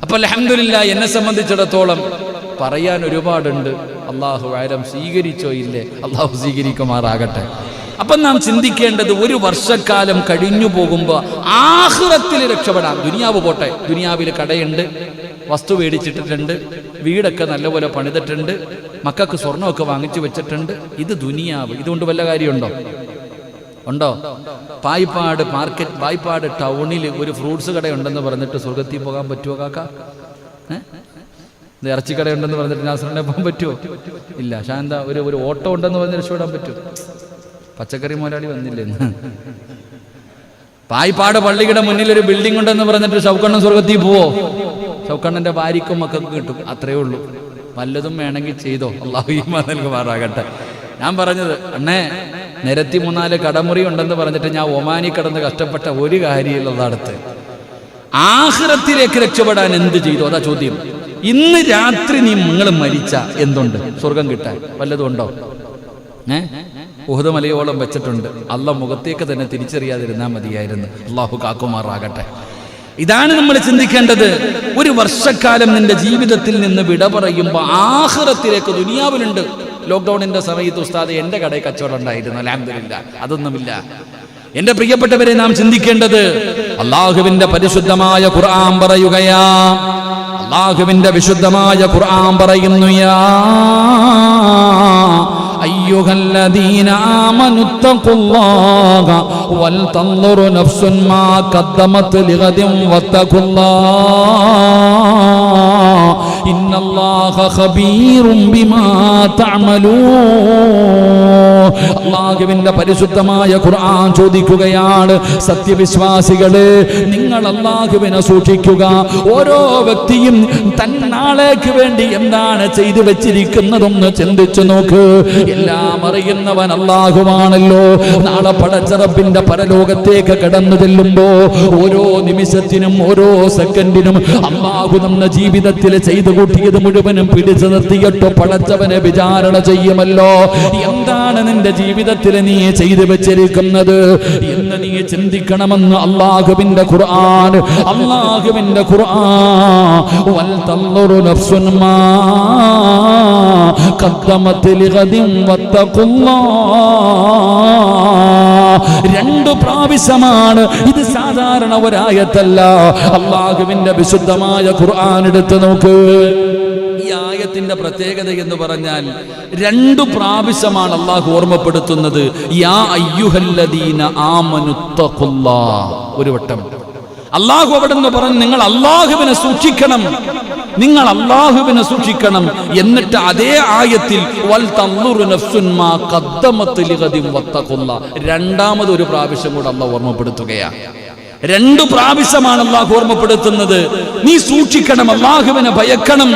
അപ്പൊ അൽഹംദുലില്ലാ എന്നെ സംബന്ധിച്ചിടത്തോളം പറയാൻ ഒരുപാടുണ്ട്. അല്ലാഹു ആലം സ്വീകരിച്ചോ ഇല്ലേ? അല്ലാഹു സ്വീകരിക്കുമാറാകട്ടെ. അപ്പം നാം ചിന്തിക്കേണ്ടത് 1 വർഷക്കാലം കഴിഞ്ഞു പോകുമ്പോൾ ആഖിറത്തിൽ രക്ഷപ്പെടാം. ദുനിയാവ് പോട്ടെ, ദുനിയാവിൽ കടയുണ്ട്, വസ്തു മേടിച്ചിട്ടിട്ടുണ്ട്, വീടൊക്കെ നല്ലപോലെ പണിതിട്ടുണ്ട്, മക്കൾക്ക് സ്വർണ്ണമൊക്കെ വാങ്ങിച്ചു വെച്ചിട്ടുണ്ട്. ഇത് ദുനിയാവ്. ഇതുകൊണ്ട് വല്ല കാര്യമുണ്ടോ? ഉണ്ടോ? പായിപ്പാട് മാർക്കറ്റ്, പായിപ്പാട് ടൗണിൽ ഒരു ഫ്രൂട്ട്സ് കടയുണ്ടെന്ന് പറഞ്ഞിട്ട് സ്വർഗത്തിൽ പോകാൻ പറ്റുമോ കാക്ക? ഇറച്ചിക്കടയുണ്ടെന്ന് പറഞ്ഞിട്ട് നാസറിനെ പോകാൻ പറ്റുമോ? ഇല്ല. ശാന്ത ഒരു ഓട്ടോ ഉണ്ടെന്ന് പറഞ്ഞ് രക്ഷപ്പെടാൻ പറ്റുമോ? പച്ചക്കറി മുതലാളി വന്നില്ലെന്ന്. പായിപ്പാട് പള്ളിയുടെ മുന്നിൽ ഒരു ബിൽഡിംഗ് ഉണ്ടെന്ന് പറഞ്ഞിട്ട് ഷൗക്കണ്ണൻ സ്വർഗത്തിൽ പോവോ? ഷൗക്കണ്ണന്റെ ഭാര്യക്കും മക്കൾക്ക് കിട്ടും, അത്രയേ ഉള്ളൂ. വല്ലതും വേണമെങ്കിൽ ചെയ്തോ, അല്ലാഹു ഈമാൻ നൽകുമാറാകട്ടെ. ഞാൻ പറഞ്ഞത് അണ്ണേ, നിരത്തി 3-4 കടമുറി ഉണ്ടെന്ന് പറഞ്ഞിട്ട് ഞാൻ ഒമാനി കിടന്ന് കഷ്ടപ്പെട്ട ഒരു കാര്യമില്ല. അടുത്ത് ആഖിറത്തിലേക്ക് രക്ഷപ്പെടാൻ എന്ത് ചെയ്തു? അതാ ചോദ്യം. ഇന്ന് രാത്രി നിങ്ങൾ മരിച്ച എന്തുണ്ട് സ്വർഗം കിട്ടാൻ? വല്ലതും ഉണ്ടോ? ഉഹദ് മലയോളം വെച്ചിട്ടുണ്ട്. അള്ളാഹ് മുഖത്തേക്ക് തന്നെ തിരിച്ചറിയാതിരുന്നാൽ മതിയായിരുന്നു. അള്ളാഹു കാക്കുമാറാകട്ടെ. ഇതാണ് നമ്മൾ ചിന്തിക്കേണ്ടത്. 1 വർഷക്കാലം നിന്റെ ജീവിതത്തിൽ നിന്ന് വിട പറയുമ്പോൾ ആഖിറത്തിലേക്ക്, ദുനിയാവിലുണ്ട്. ലോക്ക്ഡൌണിന്റെ സമയത്ത് ഉസ്താദ് എൻ്റെ കടയിൽ കച്ചവടം ഉണ്ടായിരുന്നു, അൽഹംദുലില്ലാ. അതൊന്നുമില്ല. എന്റെ പ്രിയപ്പെട്ടവരെ, നാം ചിന്തിക്കേണ്ടത് അള്ളാഹുവിന്റെ പരിശുദ്ധമായ ഖുർആൻ പറയുകയാ. അള്ളാഹുവിന്റെ വിശുദ്ധമായ ഖുർആൻ പറയുന്നു, യാ അയ്യുഹല്ലദീന ആമനുത്തഖുല്ലാഹ വൽ തൻദുറു നഫ്സുൻ മാ ഖദ്ദമത് ലിഗദിൻ വത്തഖുല്ലാഹ ഇന്നല്ലാഹ ഖബീറും ബിമാ തഅമലൂൻ. അല്ലാഹുവിന്റെ പരിശുദ്ധമായ ഖുർആൻ ചോദിക്കുകയാണ്, സത്യവിശ്വാസികളെ, നിങ്ങൾ അല്ലാഹുവിനെ സൂക്ഷിക്കുക. ഓരോ വ്യക്തിയും തന്നാളേക്ക് വേണ്ടി എന്താണ് ചെയ്തു വെച്ചിരിക്കുന്നതെന്ന് ചിന്തിച്ചു നോക്ക്. എല്ലാം അറിയുന്നവൻ അല്ലാഹുവാണല്ലോ. നാളെ പടച്ച റബ്ബിന്റെ പരലോകത്തേക്ക് കടന്നു ചെല്ലുമ്പോ ഓരോ നിമിഷത്തിനും ഓരോ സെക്കൻഡിനും അല്ലാഹു നമ്മുടെ ജീവിതത്തിൽ ചെയ്തു കൂട്ടിയത് മുഴുവനും പിടിച്ചു നിർത്തിയിട്ട് പടച്ചവനെ വിചാരണ ചെയ്യുമല്ലോ. എന്താണ് നിന്റെ ജീവിതത്തിൽ നീ ചെയ്തു വെച്ചിരിക്കുന്നത് എന്ന് നീ ചിന്തിക്കണമെന്ന് അല്ലാഹുവിന്റെ ഖുർആൻ, അല്ലാഹുവിന്റെ ഖുർആൻ. വൽ തൻദുറു നഫ്സുൻ മാ ഖദ്ദമത് ലിഗദിൻ വത്തഖുല്ലാഹ്. 2 പ്രാവശ്യമാണ് ഇത്. സാധാരണ ഒരായത്തല്ല. അല്ലാഹുവിന്റെ വിശുദ്ധമായ ഖുർആൻ എടുത്തു നോക്ക്. ഈ ആയത്തിന്റെ പ്രത്യേകത എന്ന് പറഞ്ഞാൽ 2 പ്രാവശ്യമാണ് അല്ലാഹു ഓർമ്മപ്പെടുത്തുന്നത്. യാ അയ്യുഹല്ലദീന ആമനുത്തഖുല്ലാഹ്. ഒരു വട്ടം അല്ലാഹു അവിടെ നിന്ന് പറഞ്ഞു, നിങ്ങൾ അല്ലാഹുവിനെ സൂക്ഷിക്കണം, നിങ്ങൾ അല്ലാഹുവിനെ സൂക്ഷിക്കണം. എന്നിട്ട് അതേ ആയത്തിൽ വൽ തൻദുറു നഫ്സുൻ മാ ഖദ്ദമത് ലിഗദിൻ വത്തഖുല്ലാഹ് 2ാമത് ഒരു പ്രാവശ്യം കൂടെ അല്ലാഹു ഓർമ്മപ്പെടുത്തുകയാണ്. 2 പ്രാവശ്യമാണ് അല്ലാഹു ഓർമ്മപ്പെടുത്തുന്നത്. നീ സൂക്ഷിക്കണം, അല്ലാഹുവിനെ ഭയക്കണം.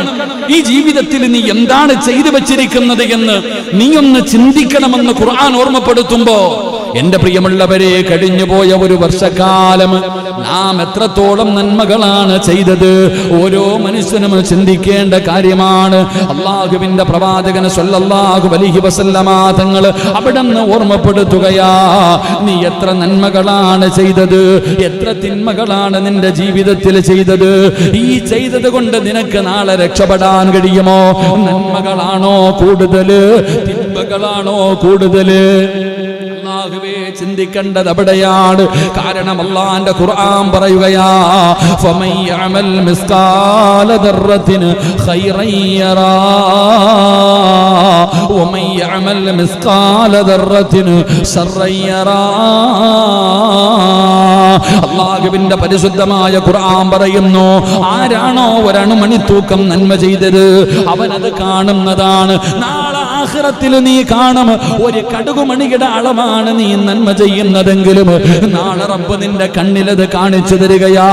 ഈ ജീവിതത്തിൽ നീ എന്താണ് ചെയ്തു വെച്ചിരിക്കുന്നത് എന്ന് നീ ഒന്ന് ചിന്തിക്കണമെന്ന് ഖുർആൻ ഓർമ്മപ്പെടുത്തുമ്പോ, എന്റെ പ്രിയമുള്ളവരെ, കഴിഞ്ഞുപോയ 1 വർഷക്കാലം നാം എത്രത്തോളം നന്മകളാണ് ചെയ്തത് ഓരോ മനുഷ്യനും ചിന്തിക്കേണ്ട കാര്യമാണ്. അല്ലാഹുവിന്റെ പ്രവാചകൻ സ്വല്ലല്ലാഹു അലൈഹി വസല്ലമ തങ്ങൾ അവിടുന്ന് ഓർമ്മപ്പെടുത്തുകയാ, നീ എത്ര നന്മകളാണ് ചെയ്തത്, എത്ര തിന്മകളാണ് നിന്റെ ജീവിതത്തിൽ ചെയ്തത്. ഈ ചെയ്തത് കൊണ്ട് നിനക്ക് നാളെ രക്ഷപ്പെടാൻ കഴിയുമോ? നന്മകളാണോ കൂടുതല്, തിന്മകളാണോ കൂടുതല്? അല്ലാഹുവേ, ചിന്തിക്കേണ്ടത് അവിടെയാണ്. കാരണം അല്ലാഹുവിന്റെ ഖുർആൻ പറയുകയാ, ഫമൻ യഅമൽ മിസ്കാല ദർറത്തിൻ ഖൈറൻ യറാ വമൻ യഅമൽ മിസ്കാല ദർറത്തിൻ ശർറൻ യറാ. അല്ലാഹുവിന്റെ പരിശുദ്ധമായ ഖുർആൻ പറയുന്നു, ആരാണോ ഒരണുമണിത്തൂക്കം നന്മ ചെയ്തത് അവനത് കാണുന്നതാണ്. നാളെ ആഖിറത്തിൽ നീ കാണും ഒരു കടുകുമണിയുടെ അളവാണ് നീ നന്മ ചെയ്യുന്നതെങ്കിലും നാളെ റബ്ബ് നിന്റെ കണ്ണിലത് കാണിച്ചു തരികയാ.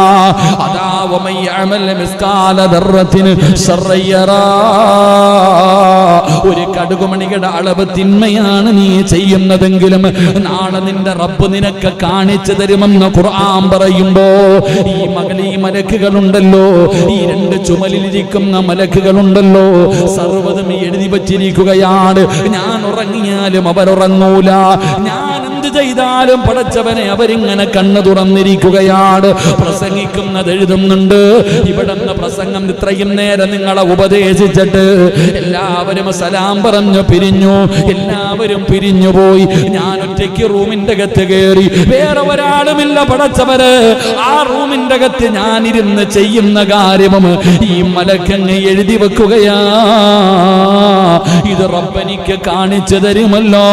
അതാ വമയ്യഅമൽ മിസ്കാല ദർറത്തിൻ ശർറയറാ, ഒരു കടുകുമണിയുടെ അളവ് തിന്മയാണ് നീ ചെയ്യുന്നതെങ്കിലും നാളെ നിന്റെ റബ്ബ് നിനക്ക് കാണിച്ചു തരുമെന്ന് ഖുർആൻ പറയുമ്പോ ഈ മലക്കുകളുണ്ടല്ലോ, ഈ രണ്ട് ചുമലിലിരിക്കുന്ന മലക്കുകളുണ്ടല്ലോ, സർവ്വതും എഴുതി വച്ചിരിക്കുകയാണ്. ഞാൻ ഉറങ്ങിയാലും അവരുറങ്ങൂല, ഞാൻ എന്ത് ചെയ്താലും പടച്ചവനെ അവരിങ്ങനെ കണ്ണു തുറന്നിരിക്കുകയാണ്. പ്രസംഗിക്കുന്നത് എഴുതുന്നുണ്ട്. ഇവിടുന്ന് പ്രസംഗം ഇത്രയും നേരം നിങ്ങളെ ഉപദേശിച്ചിട്ട് എല്ലാവരും സലാം പറഞ്ഞു പിരിഞ്ഞു, എല്ലാവരും പിരിഞ്ഞുപോയി. ഞാൻ ഒറ്റയ്ക്ക് റൂമിന്റെ അകത്ത് കയറി, വേറെ ഒരാളുമില്ല പടച്ചവര്. ആ റൂമിന്റെ അകത്ത് ഞാനിരുന്ന് ചെയ്യുന്ന കാര്യവും ഈ മലക്കങ്ങ് എഴുതി വെക്കുകയാ. ഇത് റബ്ബനിക്ക് കാണിച്ചു തരുമല്ലോ.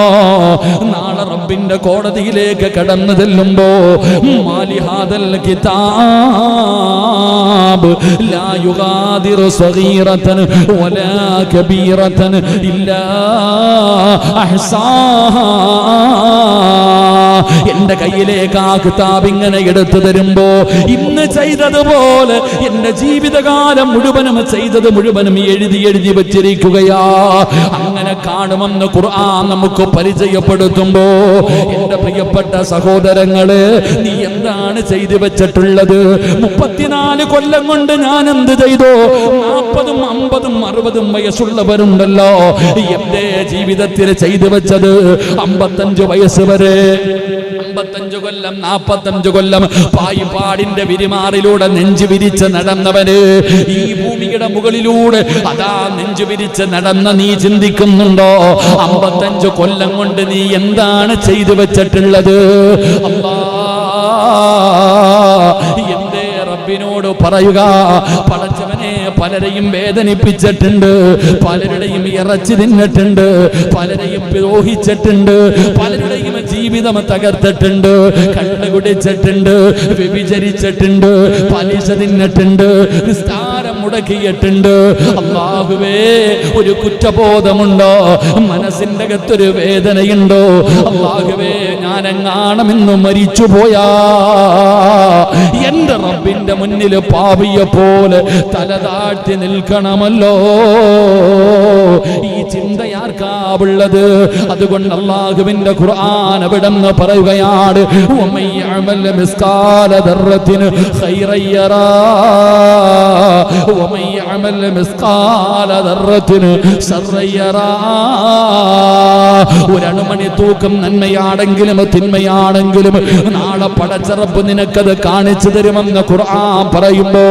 നാളെ റബ്ബിന്റെ കോടതിയിലേക്ക് കടന്നു ചെല്ലുമ്പോ മാലിഹാദൽ കിതാബ് ലാ യുഗാദിറു സഗീറതൻ വലാ കബീറതൻ ഇല്ലാ അഹ്സാഹാ. എന്റെ കയ്യിലേക്ക് ആ കിതാബ് ഇങ്ങനെ എടുത്തു തരുമ്പോ ഇന്ന് ചെയ്തതുപോലെ എന്റെ ജീവിതകാലം മുഴുവനും ചെയ്തത് മുഴുവനും എഴുതി എഴുതി വെച്ചിരിക്കുകയാ. അങ്ങനെ കാണുമെന്ന് ഖുർആൻ നമുക്ക് പരിചയപ്പെടുത്തുമ്പോ എന്റെ പ്രിയപ്പെട്ട സഹോദരങ്ങളെ, നീ എന്താണ് ചെയ്തു വെച്ചിട്ടുള്ളത്? 34 കൊല്ലം കൊണ്ട് ഞാൻ എന്ത് ചെയ്തു? 40, 50, 60 വയസ്സുള്ളവരുണ്ടല്ലോ. എന്റെ ജീവിതത്തിൽ ചെയ്തു വെച്ചത് 55 വയസ്സ് വരെ, 55 കൊല്ലം 45 കൊല്ലം പായിപ്പാടിന്റെ വിരിമാറിലൂടെ നെഞ്ചു വിരിച്ച് നടന്നവന് ഈ ഭൂമിയുടെ മുകളിലൂടെ അതാ നെഞ്ചു വിരിച്ച് നടന്ന നീ ചിന്തിക്കുന്നുണ്ടോ 55 കൊല്ലം കൊണ്ട് നീ എന്താണ് ചെയ്തു വെച്ചിട്ടുള്ളത്? എന്റെ റബ്ബിനോട് പറയുക, പടച്ചവനെ പലരെയും വേദനിപ്പിച്ചിട്ടുണ്ട്, പലരുടെയും ഇറച്ചി തിന്നിട്ടുണ്ട്, പലരെയും ദ്രോഹിച്ചിട്ടുണ്ട്, പലരുടെയും ജീവിതം തകർത്തിട്ടുണ്ട്, കള്ള് കുടിച്ചിട്ടുണ്ട്, വ്യഭിചരിച്ചിട്ടുണ്ട്, പലിശ തിന്നിട്ടുണ്ട്, നിസ്കാരം മുടക്കിയിട്ടുണ്ട്. അല്ലാഹുവേ, ഒരു കുറ്റബോധമുണ്ടോ? മനസ്സിന്റെ അകത്തൊരു വേദനയുണ്ടോ? അല്ലാഹുവേ, ഞാനെങ്ങാണമെന്ന് മരിച്ചുപോയാ എന്റെ റബ്ബിന്റെ മുന്നിൽ പാപിയെ പോലെ തല താഴ്ത്തി നിൽക്കണമല്ലോ. ഈ ചിന്തയാർക്കാവുള്ളത്? അതുകൊണ്ട് അല്ലാഹുവിന്റെ ഖുർആൻ അവിടെന്ന് പറയുകയാണ്, വമയ്യഅമൽ മിസ്കാല ദർറത്തിൻ ഖൈറൻ യറാ വമയ്യഅമൽ മിസ്കാല ദർറത്തിൻ ശർറൻ യറാ. ഒരണുമണി തൂക്കം നന്മയാണെങ്കിലും തിന്മയാണെങ്കിലും നാളെ പടച്ച റബ്ബ് നിനക്കത് കാണിച്ചു തരുമെന്ന് ഖുർആൻ പറയുമ്പോ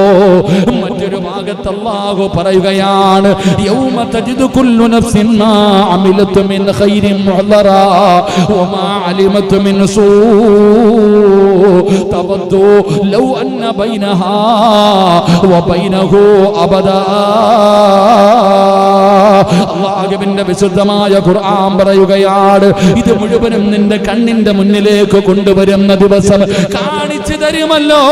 മറ്റൊരു ഭാഗത്ത് അല്ലാഹു പറയുകയാണ്, യൗമ തജിദു കുല്ലു നഫ്സിൻ മാ അമിലത് മിൻ ഖൈരിൻ മുഹ്ദറാ വമാ അലിമത് മിൻ സൂ തവദ്ദു ലൗ അന്ന ബൈനഹാ വബൈനഹു അബദാ. അല്ലാഹുവിന്റെ വിശുദ്ധമായ ഖുർആൻ പറയുകയാണ്, ഇത് മുഴുവനും നിന്റെ കണ്ണിന്റെ മുന്നിലേക്ക് കൊണ്ടുവരുന്ന ദിവസം കാണിച്ചു തരുമല്ലോ.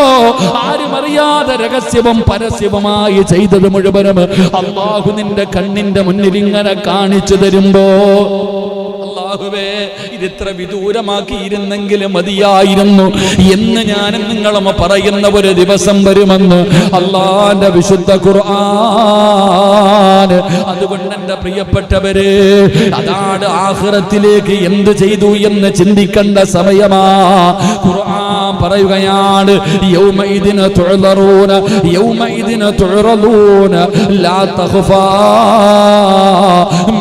ആരും അറിയാതെ രഹസ്യവും പരസ്യവുമായി ചെയ്തത് മുഴുവനും അല്ലാഹു നിന്റെ കണ്ണിന്റെ മുന്നിൽ ഇങ്ങനെ കാണിച്ചു തരുമ്പോ അല്ലാഹുവേ, ഇതിത്ര വിദൂരമാക്കിയിരുന്നെങ്കിൽ മതിയായിരുന്നു എന്ന് ഞാനും നിങ്ങളും പറയുന്ന ഒരു ദിവസം വരുമെന്ന് അല്ലാഹുവിന്റെ വിശുദ്ധ ഖുർആൻ. അതുകൊണ്ട് എന്റെ പ്രിയപ്പെട്ടവരെ, അതാണ് ആഖിറത്തിലേക്ക് എന്ത് ചെയ്തു എന്ന് ചിന്തിക്കേണ്ട സമയമാ. ഖുർആൻ പറയുകയാണ്, യൗമഇദിന തുഅ്റൂന യൗമഇദിന തുഅ്റദൂന ലാ തഖഫാ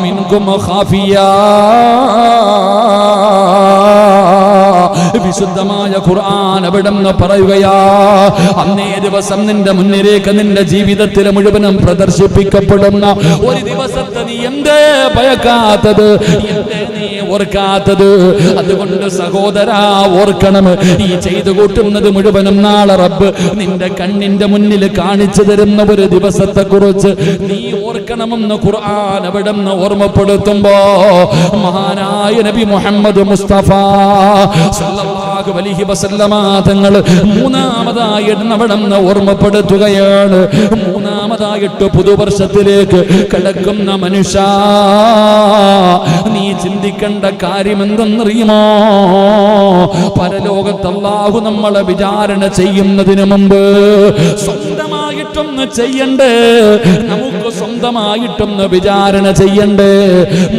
മിൻകും ഖാഫിയാ. വിശുദ്ധമായ ഖുർആൻ അവിടെന്ന് പറയുകയാ, അന്നേ ദിവസം നിന്റെ മുന്നിലേക്ക് നിന്റെ ജീവിതത്തിൽ മുഴുവനും പ്രദർശിപ്പിക്കപ്പെടുന്ന ഒരു ദിവസത്തെ നീ എന്തേ ഭയക്കാത്തത്? എന്തേ നീ ഓർക്കാത്തത്? അതുകൊണ്ട് സഹോദരാ, ഓർക്കണം, ഈ ചെയ്തു കൂട്ടുന്നത് മുഴുവനും നാളെ റബ്ബ് നിന്റെ കണ്ണിന്റെ മുന്നിൽ കാണിച്ചു തരുന്ന ഒരു ദിവസത്തെ കുറിച്ച് നീ ഓർക്കണമെന്ന് ഖുർആൻ അവിടെന്ന് ഓർമ്മപ്പെടുത്തുമ്പോ മഹാനായ നബി മുഹമ്മദ് മുസ്തഫ സല്ലല്ലാഹു സല്ലല്ലാഹു അലൈഹി വസല്ലമ തങ്ങൾ മൂന്നാമതായി അവിടുന്ന് ഓർമ്മപ്പെടുത്തുകയാണ്. മൂന്നാമതായിട്ട് പുതുവർഷത്തിലേക്ക് കടക്കുന്ന മനുഷ്യ, നീ ചിന്തിക്കേണ്ട കാര്യം എന്തെന്നറിയുമോ? പരലോകത്ത് അല്ലാഹു നമ്മളെ വിചാരണ ചെയ്യുന്നതിന് മുമ്പ് സ്വന്തമായിട്ടൊന്ന് ചെയ്യണ്ടേ, നമുക്ക് സ്വന്തമായിട്ടൊന്ന് വിചാരണ ചെയ്യണ്ടേ.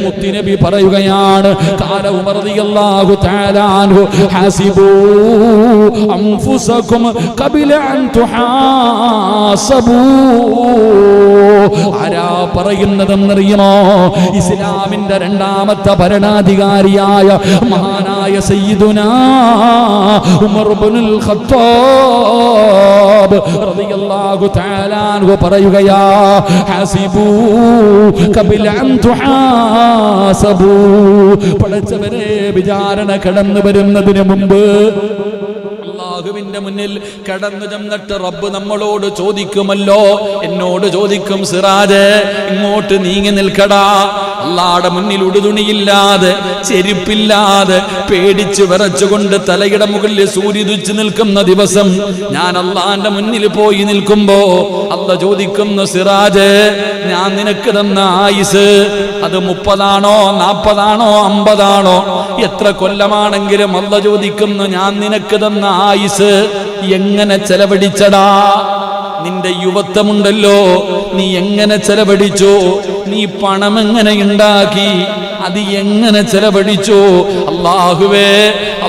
മുത്തുനബി പറയുകയാണ്, ഖാല ഉമർ റളിയല്ലാഹു തആല അൻഹു ഹസിബൂ അൻഫുസകും ഖബല അൻ തുഹാസബൂ. ആരാ പറയുന്നതെന്നറിയുമോ? ഇസ്ലാമിന്റെ രണ്ടാമത്തെ ഭരണാധികാരിയായ മഹാനായ സയ്യിദുനാ ഉമർ ഇബ്നുൽ ഖത്താബ് റളിയല്ലാഹു തആല അൻഹു പറയുകയാ, ഹസിബൂ ഖബല അൻ തുഹാസബൂ. പടച്ചവനെ, വിചാരണ കടന്നു വരുന്നതിന് മുമ്പ് അല്ലാഹുവിന്റെ മുന്നിൽ കടന്നു ചെന്നിട്ട് റബ്ബ് നമ്മളോട് ചോദിക്കുമല്ലോ, എന്നോട് ചോദിക്കും, സിറാജ് ഇങ്ങോട്ട് നീങ്ങി നിൽക്കടാ. അല്ലാഹുടെ മുന്നിൽ ഉടുതുണിയില്ലാതെ ചെരുപ്പില്ലാതെ പേടിച്ച് വിറച്ചുകൊണ്ട് തലയുടെ മുകളിൽ സൂര്യനുദിച്ചു നിൽക്കുന്ന ദിവസം ഞാൻ അല്ലാഹുവിന്റെ മുന്നിൽ പോയി നിൽക്കുമ്പോ അല്ലാഹു ചോദിക്കുന്നു, സിറാജ് ഞാൻ നിനക്ക് തന്ന ആയുസ് അത് 30 40 50 എത്ര കൊല്ലമാണെങ്കിലും അല്ലാഹു ചോദിക്കുന്നു, ഞാൻ നിനക്ക് തന്ന ആയുസ് എങ്ങനെ ചെലവഴിച്ചടാ? നിന്റെ യുവത്വമുണ്ടല്ലോ, നീ എങ്ങനെ ചെലവഴിച്ചു? നീ പണം എങ്ങനെ ഉണ്ടാക്കി? അത് എങ്ങനെ ചെലവഴിച്ചു? അല്ലാഹുവേ,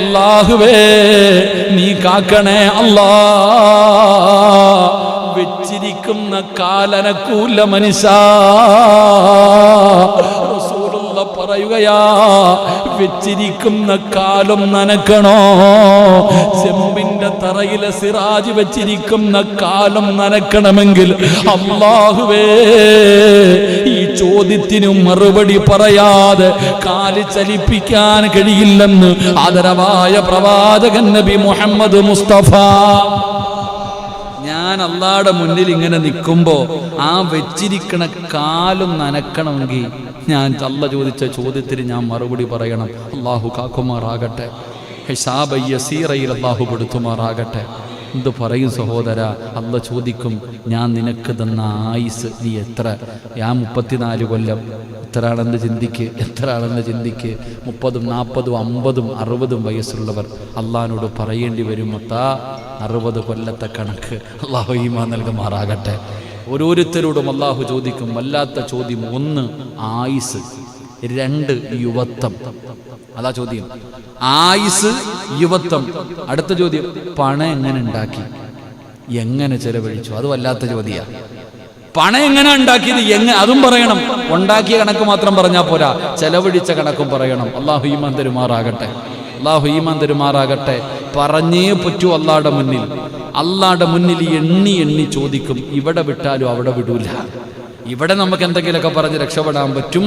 അല്ലാഹുവേ, നീ കാക്കണേ അല്ലാ. വെച്ചിരിക്കുന്ന കാലനക്കൂല മനുഷ്യ, പറയുകയാ, വെച്ചിരിക്കുന്ന കാലം നനക്കണോ? ചെമ്പിന്റെ തറയിലെ സിറാജ് വെച്ചിരിക്കുന്ന കാലം നനക്കണമെങ്കിൽ അല്ലാഹുവേ, ഈ ചോദ്യത്തിനു മറുപടി പറയാതെ കാല് ചലിപ്പിക്കാൻ കഴിയില്ലെന്ന് ആദരവായ പ്രവാചകൻ നബി മുഹമ്മദ് മുസ്തഫ. ഞാൻ അല്ലാഹുടെ മുന്നിൽ ഇങ്ങനെ നിൽക്കുമ്പോ ആ വെച്ചിരിക്കണ കാലും നനക്കണമെങ്കിൽ ഞാൻ അല്ലാഹു ചോദിച്ച ചോദ്യത്തിന് ഞാൻ മറുപടി പറയണം. അല്ലാഹു കാക്കുമാറാകട്ടെ, ഹിസാബ് യസീറയിൽ അല്ലാഹു പെടുത്തുമാറാകട്ടെ. എന്ത് പറയും സഹോദര? അല്ലാഹു ചോദിക്കും, ഞാൻ നിനക്ക് തന്ന ആയുസ് നീ എത്ര? ഞാൻ 34 കൊല്ലം. എത്ര ആണെന്ന് ചിന്തിക്ക്, എത്ര ആണെന്ന് ചിന്തിക്ക്. 30, 40, 50, 60 വയസ്സുള്ളവർ അള്ളാഹിനോട് പറയേണ്ടി വരും, 60 കൊല്ലത്തെ കണക്ക്. അല്ലാഹു ഈമാൻ നൽകുമാറാകട്ടെ. ഓരോരുത്തരോടും അല്ലാഹു ചോദിക്കും വല്ലാത്ത ചോദ്യം. 1 ആയുസ്, 2 യുവത്വം. അതാ ചോദ്യം. ആയുസ്, യുവത്വം. അടുത്ത ചോദ്യം, പണം എങ്ങനെ ഉണ്ടാക്കി, എങ്ങനെ ചെലവഴിച്ചു? അത് വല്ലാത്ത ചോദ്യ. പണം എങ്ങനെ ഉണ്ടാക്കിയത് അതും പറയണം. ഉണ്ടാക്കിയ കണക്ക് മാത്രം പറഞ്ഞാൽ പോരാ, ചെലവഴിച്ച കണക്കും പറയണം. അല്ലാഹു ഈമാൻ തരുമാറാകട്ടെ, അല്ലാഹു ഈമാൻ തരുമാറാകട്ടെ. പറഞ്ഞേ പറ്റൂ അല്ലാഹുടെ മുന്നിൽ. അല്ലാഹുടെ മുന്നിൽ എണ്ണി എണ്ണി ചോദിക്കും. ഇവിടെ വിട്ടാലും അവിടെ വിടൂല. ഇവിടെ നമുക്ക് എന്തെങ്കിലുമൊക്കെ പറഞ്ഞ് രക്ഷപ്പെടാൻ പറ്റും.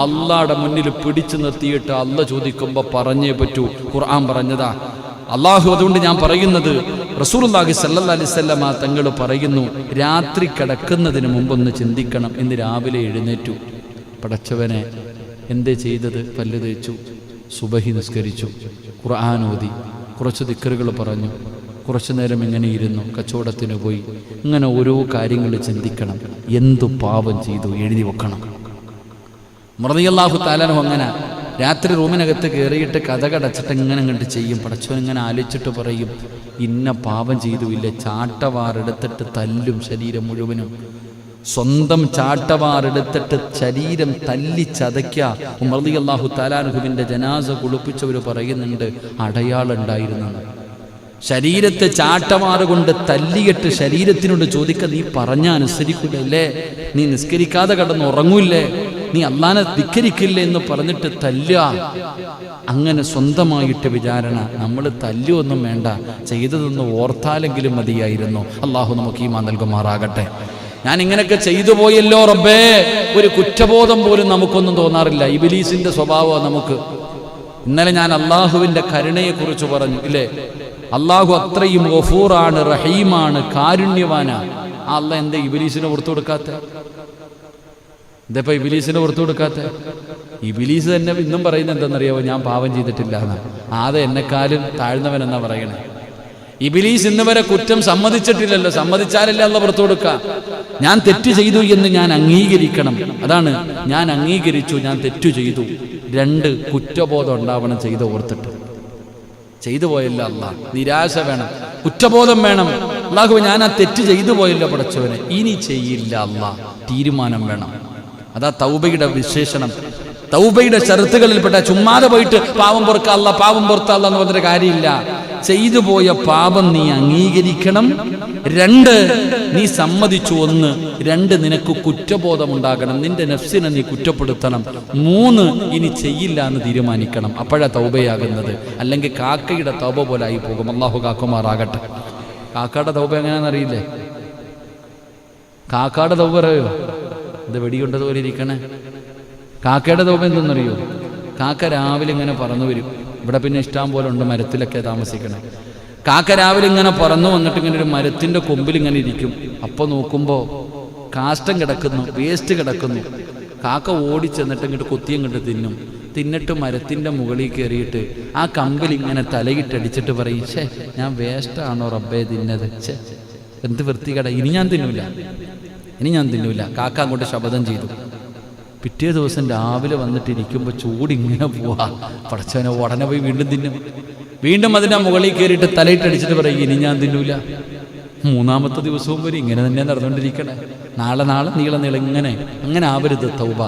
അല്ലാഹുടെ മുന്നിൽ പിടിച്ചു നിർത്തിയിട്ട് അല്ലാഹു ചോദിക്കുമ്പോൾ പറഞ്ഞേ പറ്റൂ. ഖുർആൻ പറഞ്ഞതാ. അല്ലാഹു അതുകൊണ്ട് ഞാൻ പറയുന്നത്, റസൂലുള്ളാഹി സ്വല്ലല്ലാഹി അലൈഹി വസല്ലമ തങ്ങൾ പറയുന്നു, രാത്രി കിടക്കുന്നതിന് മുമ്പൊന്ന് ചിന്തിക്കണം. ഇന്ന് രാവിലെ എഴുന്നേറ്റു, പടച്ചവനെ എന്തേ ചെയ്തത്? പല്ല് തേച്ചു, സുബഹി നിസ്കരിച്ചു, ഖുർആൻ ഓതി, കുറച്ച് ദിക്റുകൾ പറഞ്ഞു, കുറച്ചു നേരം ഇങ്ങനെ ഇരുന്നു, കച്ചവടത്തിന് പോയി. ഇങ്ങനെ ഓരോ കാര്യങ്ങൾ ചിന്തിക്കണം. എന്തു പാപം ചെയ്തു എഴുതി വെക്കണം. റളിയല്ലാഹു തആല അൻഹു അങ്ങനെ രാത്രി റൂമിനകത്ത് കയറിയിട്ട് കഥകടച്ചിട്ട് ഇങ്ങനെ കണ്ട് ചെയ്യും. പടച്ചവൻ ഇങ്ങനെ ആലോചിച്ചിട്ട് പറയും, ഇന്ന പാപം ചെയ്തു ഇല്ലേ? ചാട്ടവാറെടുത്തിട്ട് തല്ലും ശരീരം മുഴുവനും. സ്വന്തം ചാട്ടവാറെടുത്തിട്ട് ശരീരം തല്ലി ചതയ്ക്കുക. റളിയല്ലാഹു തആല അൻഹുവിൻ്റെ ജനാസ കുളിപ്പിച്ചവർ പറയുന്നുണ്ട്, അടയാളം ഉണ്ടായിരുന്നെന്ന്. ശരീരത്തെ ചാട്ടമാറ് കൊണ്ട് തല്ലിയിട്ട് ശരീരത്തിനോട് ചോദിക്കുക, നീ പറഞ്ഞ അനുസരിക്കില്ലേ? നീ നിസ്കരിക്കാതെ കടന്ന് ഉറങ്ങൂല്ലേ? നീ അല്ലാഹനെ ധിക്കരിക്കില്ലേ എന്ന് പറഞ്ഞിട്ട് തല്ലുക. അങ്ങനെ സ്വന്തമായിട്ട് വിചാരണ. നമ്മൾ തല്ലുവൊന്നും വേണ്ട, ചെയ്തതൊന്നും ഓർത്താലെങ്കിലും മതിയായിരുന്നു. അല്ലാഹു നമുക്ക് ഈമാൻ നൽകുമാറാകട്ടെ. ഞാൻ ഇങ്ങനെയൊക്കെ ചെയ്തു പോയല്ലോ റബ്ബേ, ഒരു കുറ്റബോധം പോലും നമുക്കൊന്നും തോന്നാറില്ല. ഇബ്ലീസിന്റെ സ്വഭാവമാണ് നമുക്ക്. ഇന്നലെ ഞാൻ അള്ളാഹുവിന്റെ കരുണയെക്കുറിച്ച് പറഞ്ഞു ഇല്ലേ? അള്ളാഹു അത്രയും ഗഫൂറാണ്, റഹീമാണ്, കാരുണ്യവാനാണ്. ആ അല്ലാഹ് എന്താ ഇബ്ലീസിനെ പുറത്തു കൊടുക്കാത്ത? എന്താ ഇബ്ലീസിനെ പുറത്തു കൊടുക്കാത്ത? ഇബ്ലീസ് തന്നെ ഇന്നും പറയുന്നത് എന്തെന്നറിയാമോ? ഞാൻ പാപം ചെയ്തിട്ടില്ല എന്നാണ്. ആദ്യം എന്നെക്കാളും താഴ്ന്നവൻ എന്നാ പറയണേ. ഇബ്ലീസ് ഇന്ന് വരെ കുറ്റം സമ്മതിച്ചിട്ടില്ലല്ലോ. സമ്മതിച്ചാലല്ലേ അള്ളാഹ് പുറത്തു കൊടുക്കുക. ഞാൻ തെറ്റ് ചെയ്തു എന്ന് ഞാൻ അംഗീകരിക്കണം. അതാണ് ഞാൻ അംഗീകരിച്ചു, ഞാൻ തെറ്റു ചെയ്തു. 2 കുറ്റബോധം ഉണ്ടാവണം. ചെയ്ത് ഓർത്തിട്ട് ചെയ്തു പോയല്ലോ അള്ളാഹ്, നിരാശ വേണം, കുറ്റബോധം വേണം. അള്ളാഹു ഞാൻ ആ തെറ്റ് ചെയ്തു പോയല്ലോ പടച്ചവനെ, ഇനി ചെയ്യില്ല അള്ളാഹ്, തീരുമാനം വേണം. അതാ തൗബയുടെ വിശേഷണം. തൗബയുടെ ഷർത്തുകളിൽപ്പെട്ട ചുമ്മാതെ പോയിട്ട് പാവം പൊറുക്കല്ല പാവം പൊറുത്തല്ല എന്ന് പറഞ്ഞൊരു കാര്യമില്ല. ചെയ്തു പോയ പാപം നീ അംഗീകരിക്കണം. 2 നീ സമ്മതിച്ചു. 1 2 നിനക്ക് കുറ്റബോധം ഉണ്ടാകണം, നിന്റെ നഫ്സിനെ നീ കുറ്റപ്പെടുത്തണം. 3 ഇനി ചെയ്യില്ല എന്ന് തീരുമാനിക്കണം. അപ്പോഴാ തൗബയാകുന്നത്. അല്ലെങ്കിൽ കാക്കയുടെ തൗബ പോലെ ആയി പോകും. അല്ലാഹു കാക്കുമാറാകട്ടെ. കാക്കയുടെ തൗബ എങ്ങനെയാണെന്ന് അറിയില്ലേ? കാക്കയുടെ തൗബ അറിയോ? ഇത് വെടിയുണ്ടതുപോലെ ഇരിക്കണേ. കാക്കയുടെ തൗബ എന്തെന്നറിയോ? കാക്ക രാവിലെ ഇങ്ങനെ പറന്നു വരും. ഇവിടെ പിന്നെ ഇഷ്ടം പോലെ ഉണ്ട്, മരത്തിലൊക്കെ താമസിക്കണേ. കാക്ക രാവിലെ ഇങ്ങനെ പറന്നു വന്നിട്ട് ഇങ്ങനെ ഒരു മരത്തിൻ്റെ കൊമ്പിൽ ഇങ്ങനെ ഇരിക്കും. അപ്പോൾ നോക്കുമ്പോൾ കാഷ്ടം കിടക്കുന്നു, വേസ്റ്റ് കിടക്കുന്നു. കാക്ക ഓടിച്ചെന്നിട്ട് ഇങ്ങോട്ട് കൊത്തിയങ്ങോട്ട് തിന്നും. തിന്നിട്ട് മരത്തിൻ്റെ മുകളിൽ കയറിയിട്ട് ആ കമ്പിൽ ഇങ്ങനെ തലയിട്ടടിച്ചിട്ട് പറയും, ഛേ ഞാൻ വേസ്റ്റാണോ റബ്ബേ തിന്നത്, ഛേ എന്ത് വൃത്തികേട, ഇനി ഞാൻ തിന്നൂല. കാക്ക അങ്ങോട്ട് ശപഥം ചെയ്തു. പിറ്റേ ദിവസം രാവിലെ വന്നിട്ടിരിക്കുമ്പോൾ ചൂടിങ്ങനെ പോവാ. പടച്ചവനെ ഉടനെ പോയി വീണ്ടും തിന്നും. വീണ്ടും അതിൻ്റെ മുകളിൽ കയറിയിട്ട് തലയിട്ടടിച്ചിട്ട് പറയും, ഇനി ഞാൻ തിന്നൂല. 3-ാമത്തെ ദിവസവും വരെ ഇങ്ങനെ തന്നെ നടന്നുകൊണ്ടിരിക്കണേ. നാളെ നീളം അങ്ങനെ ആവരുത് തൗബ.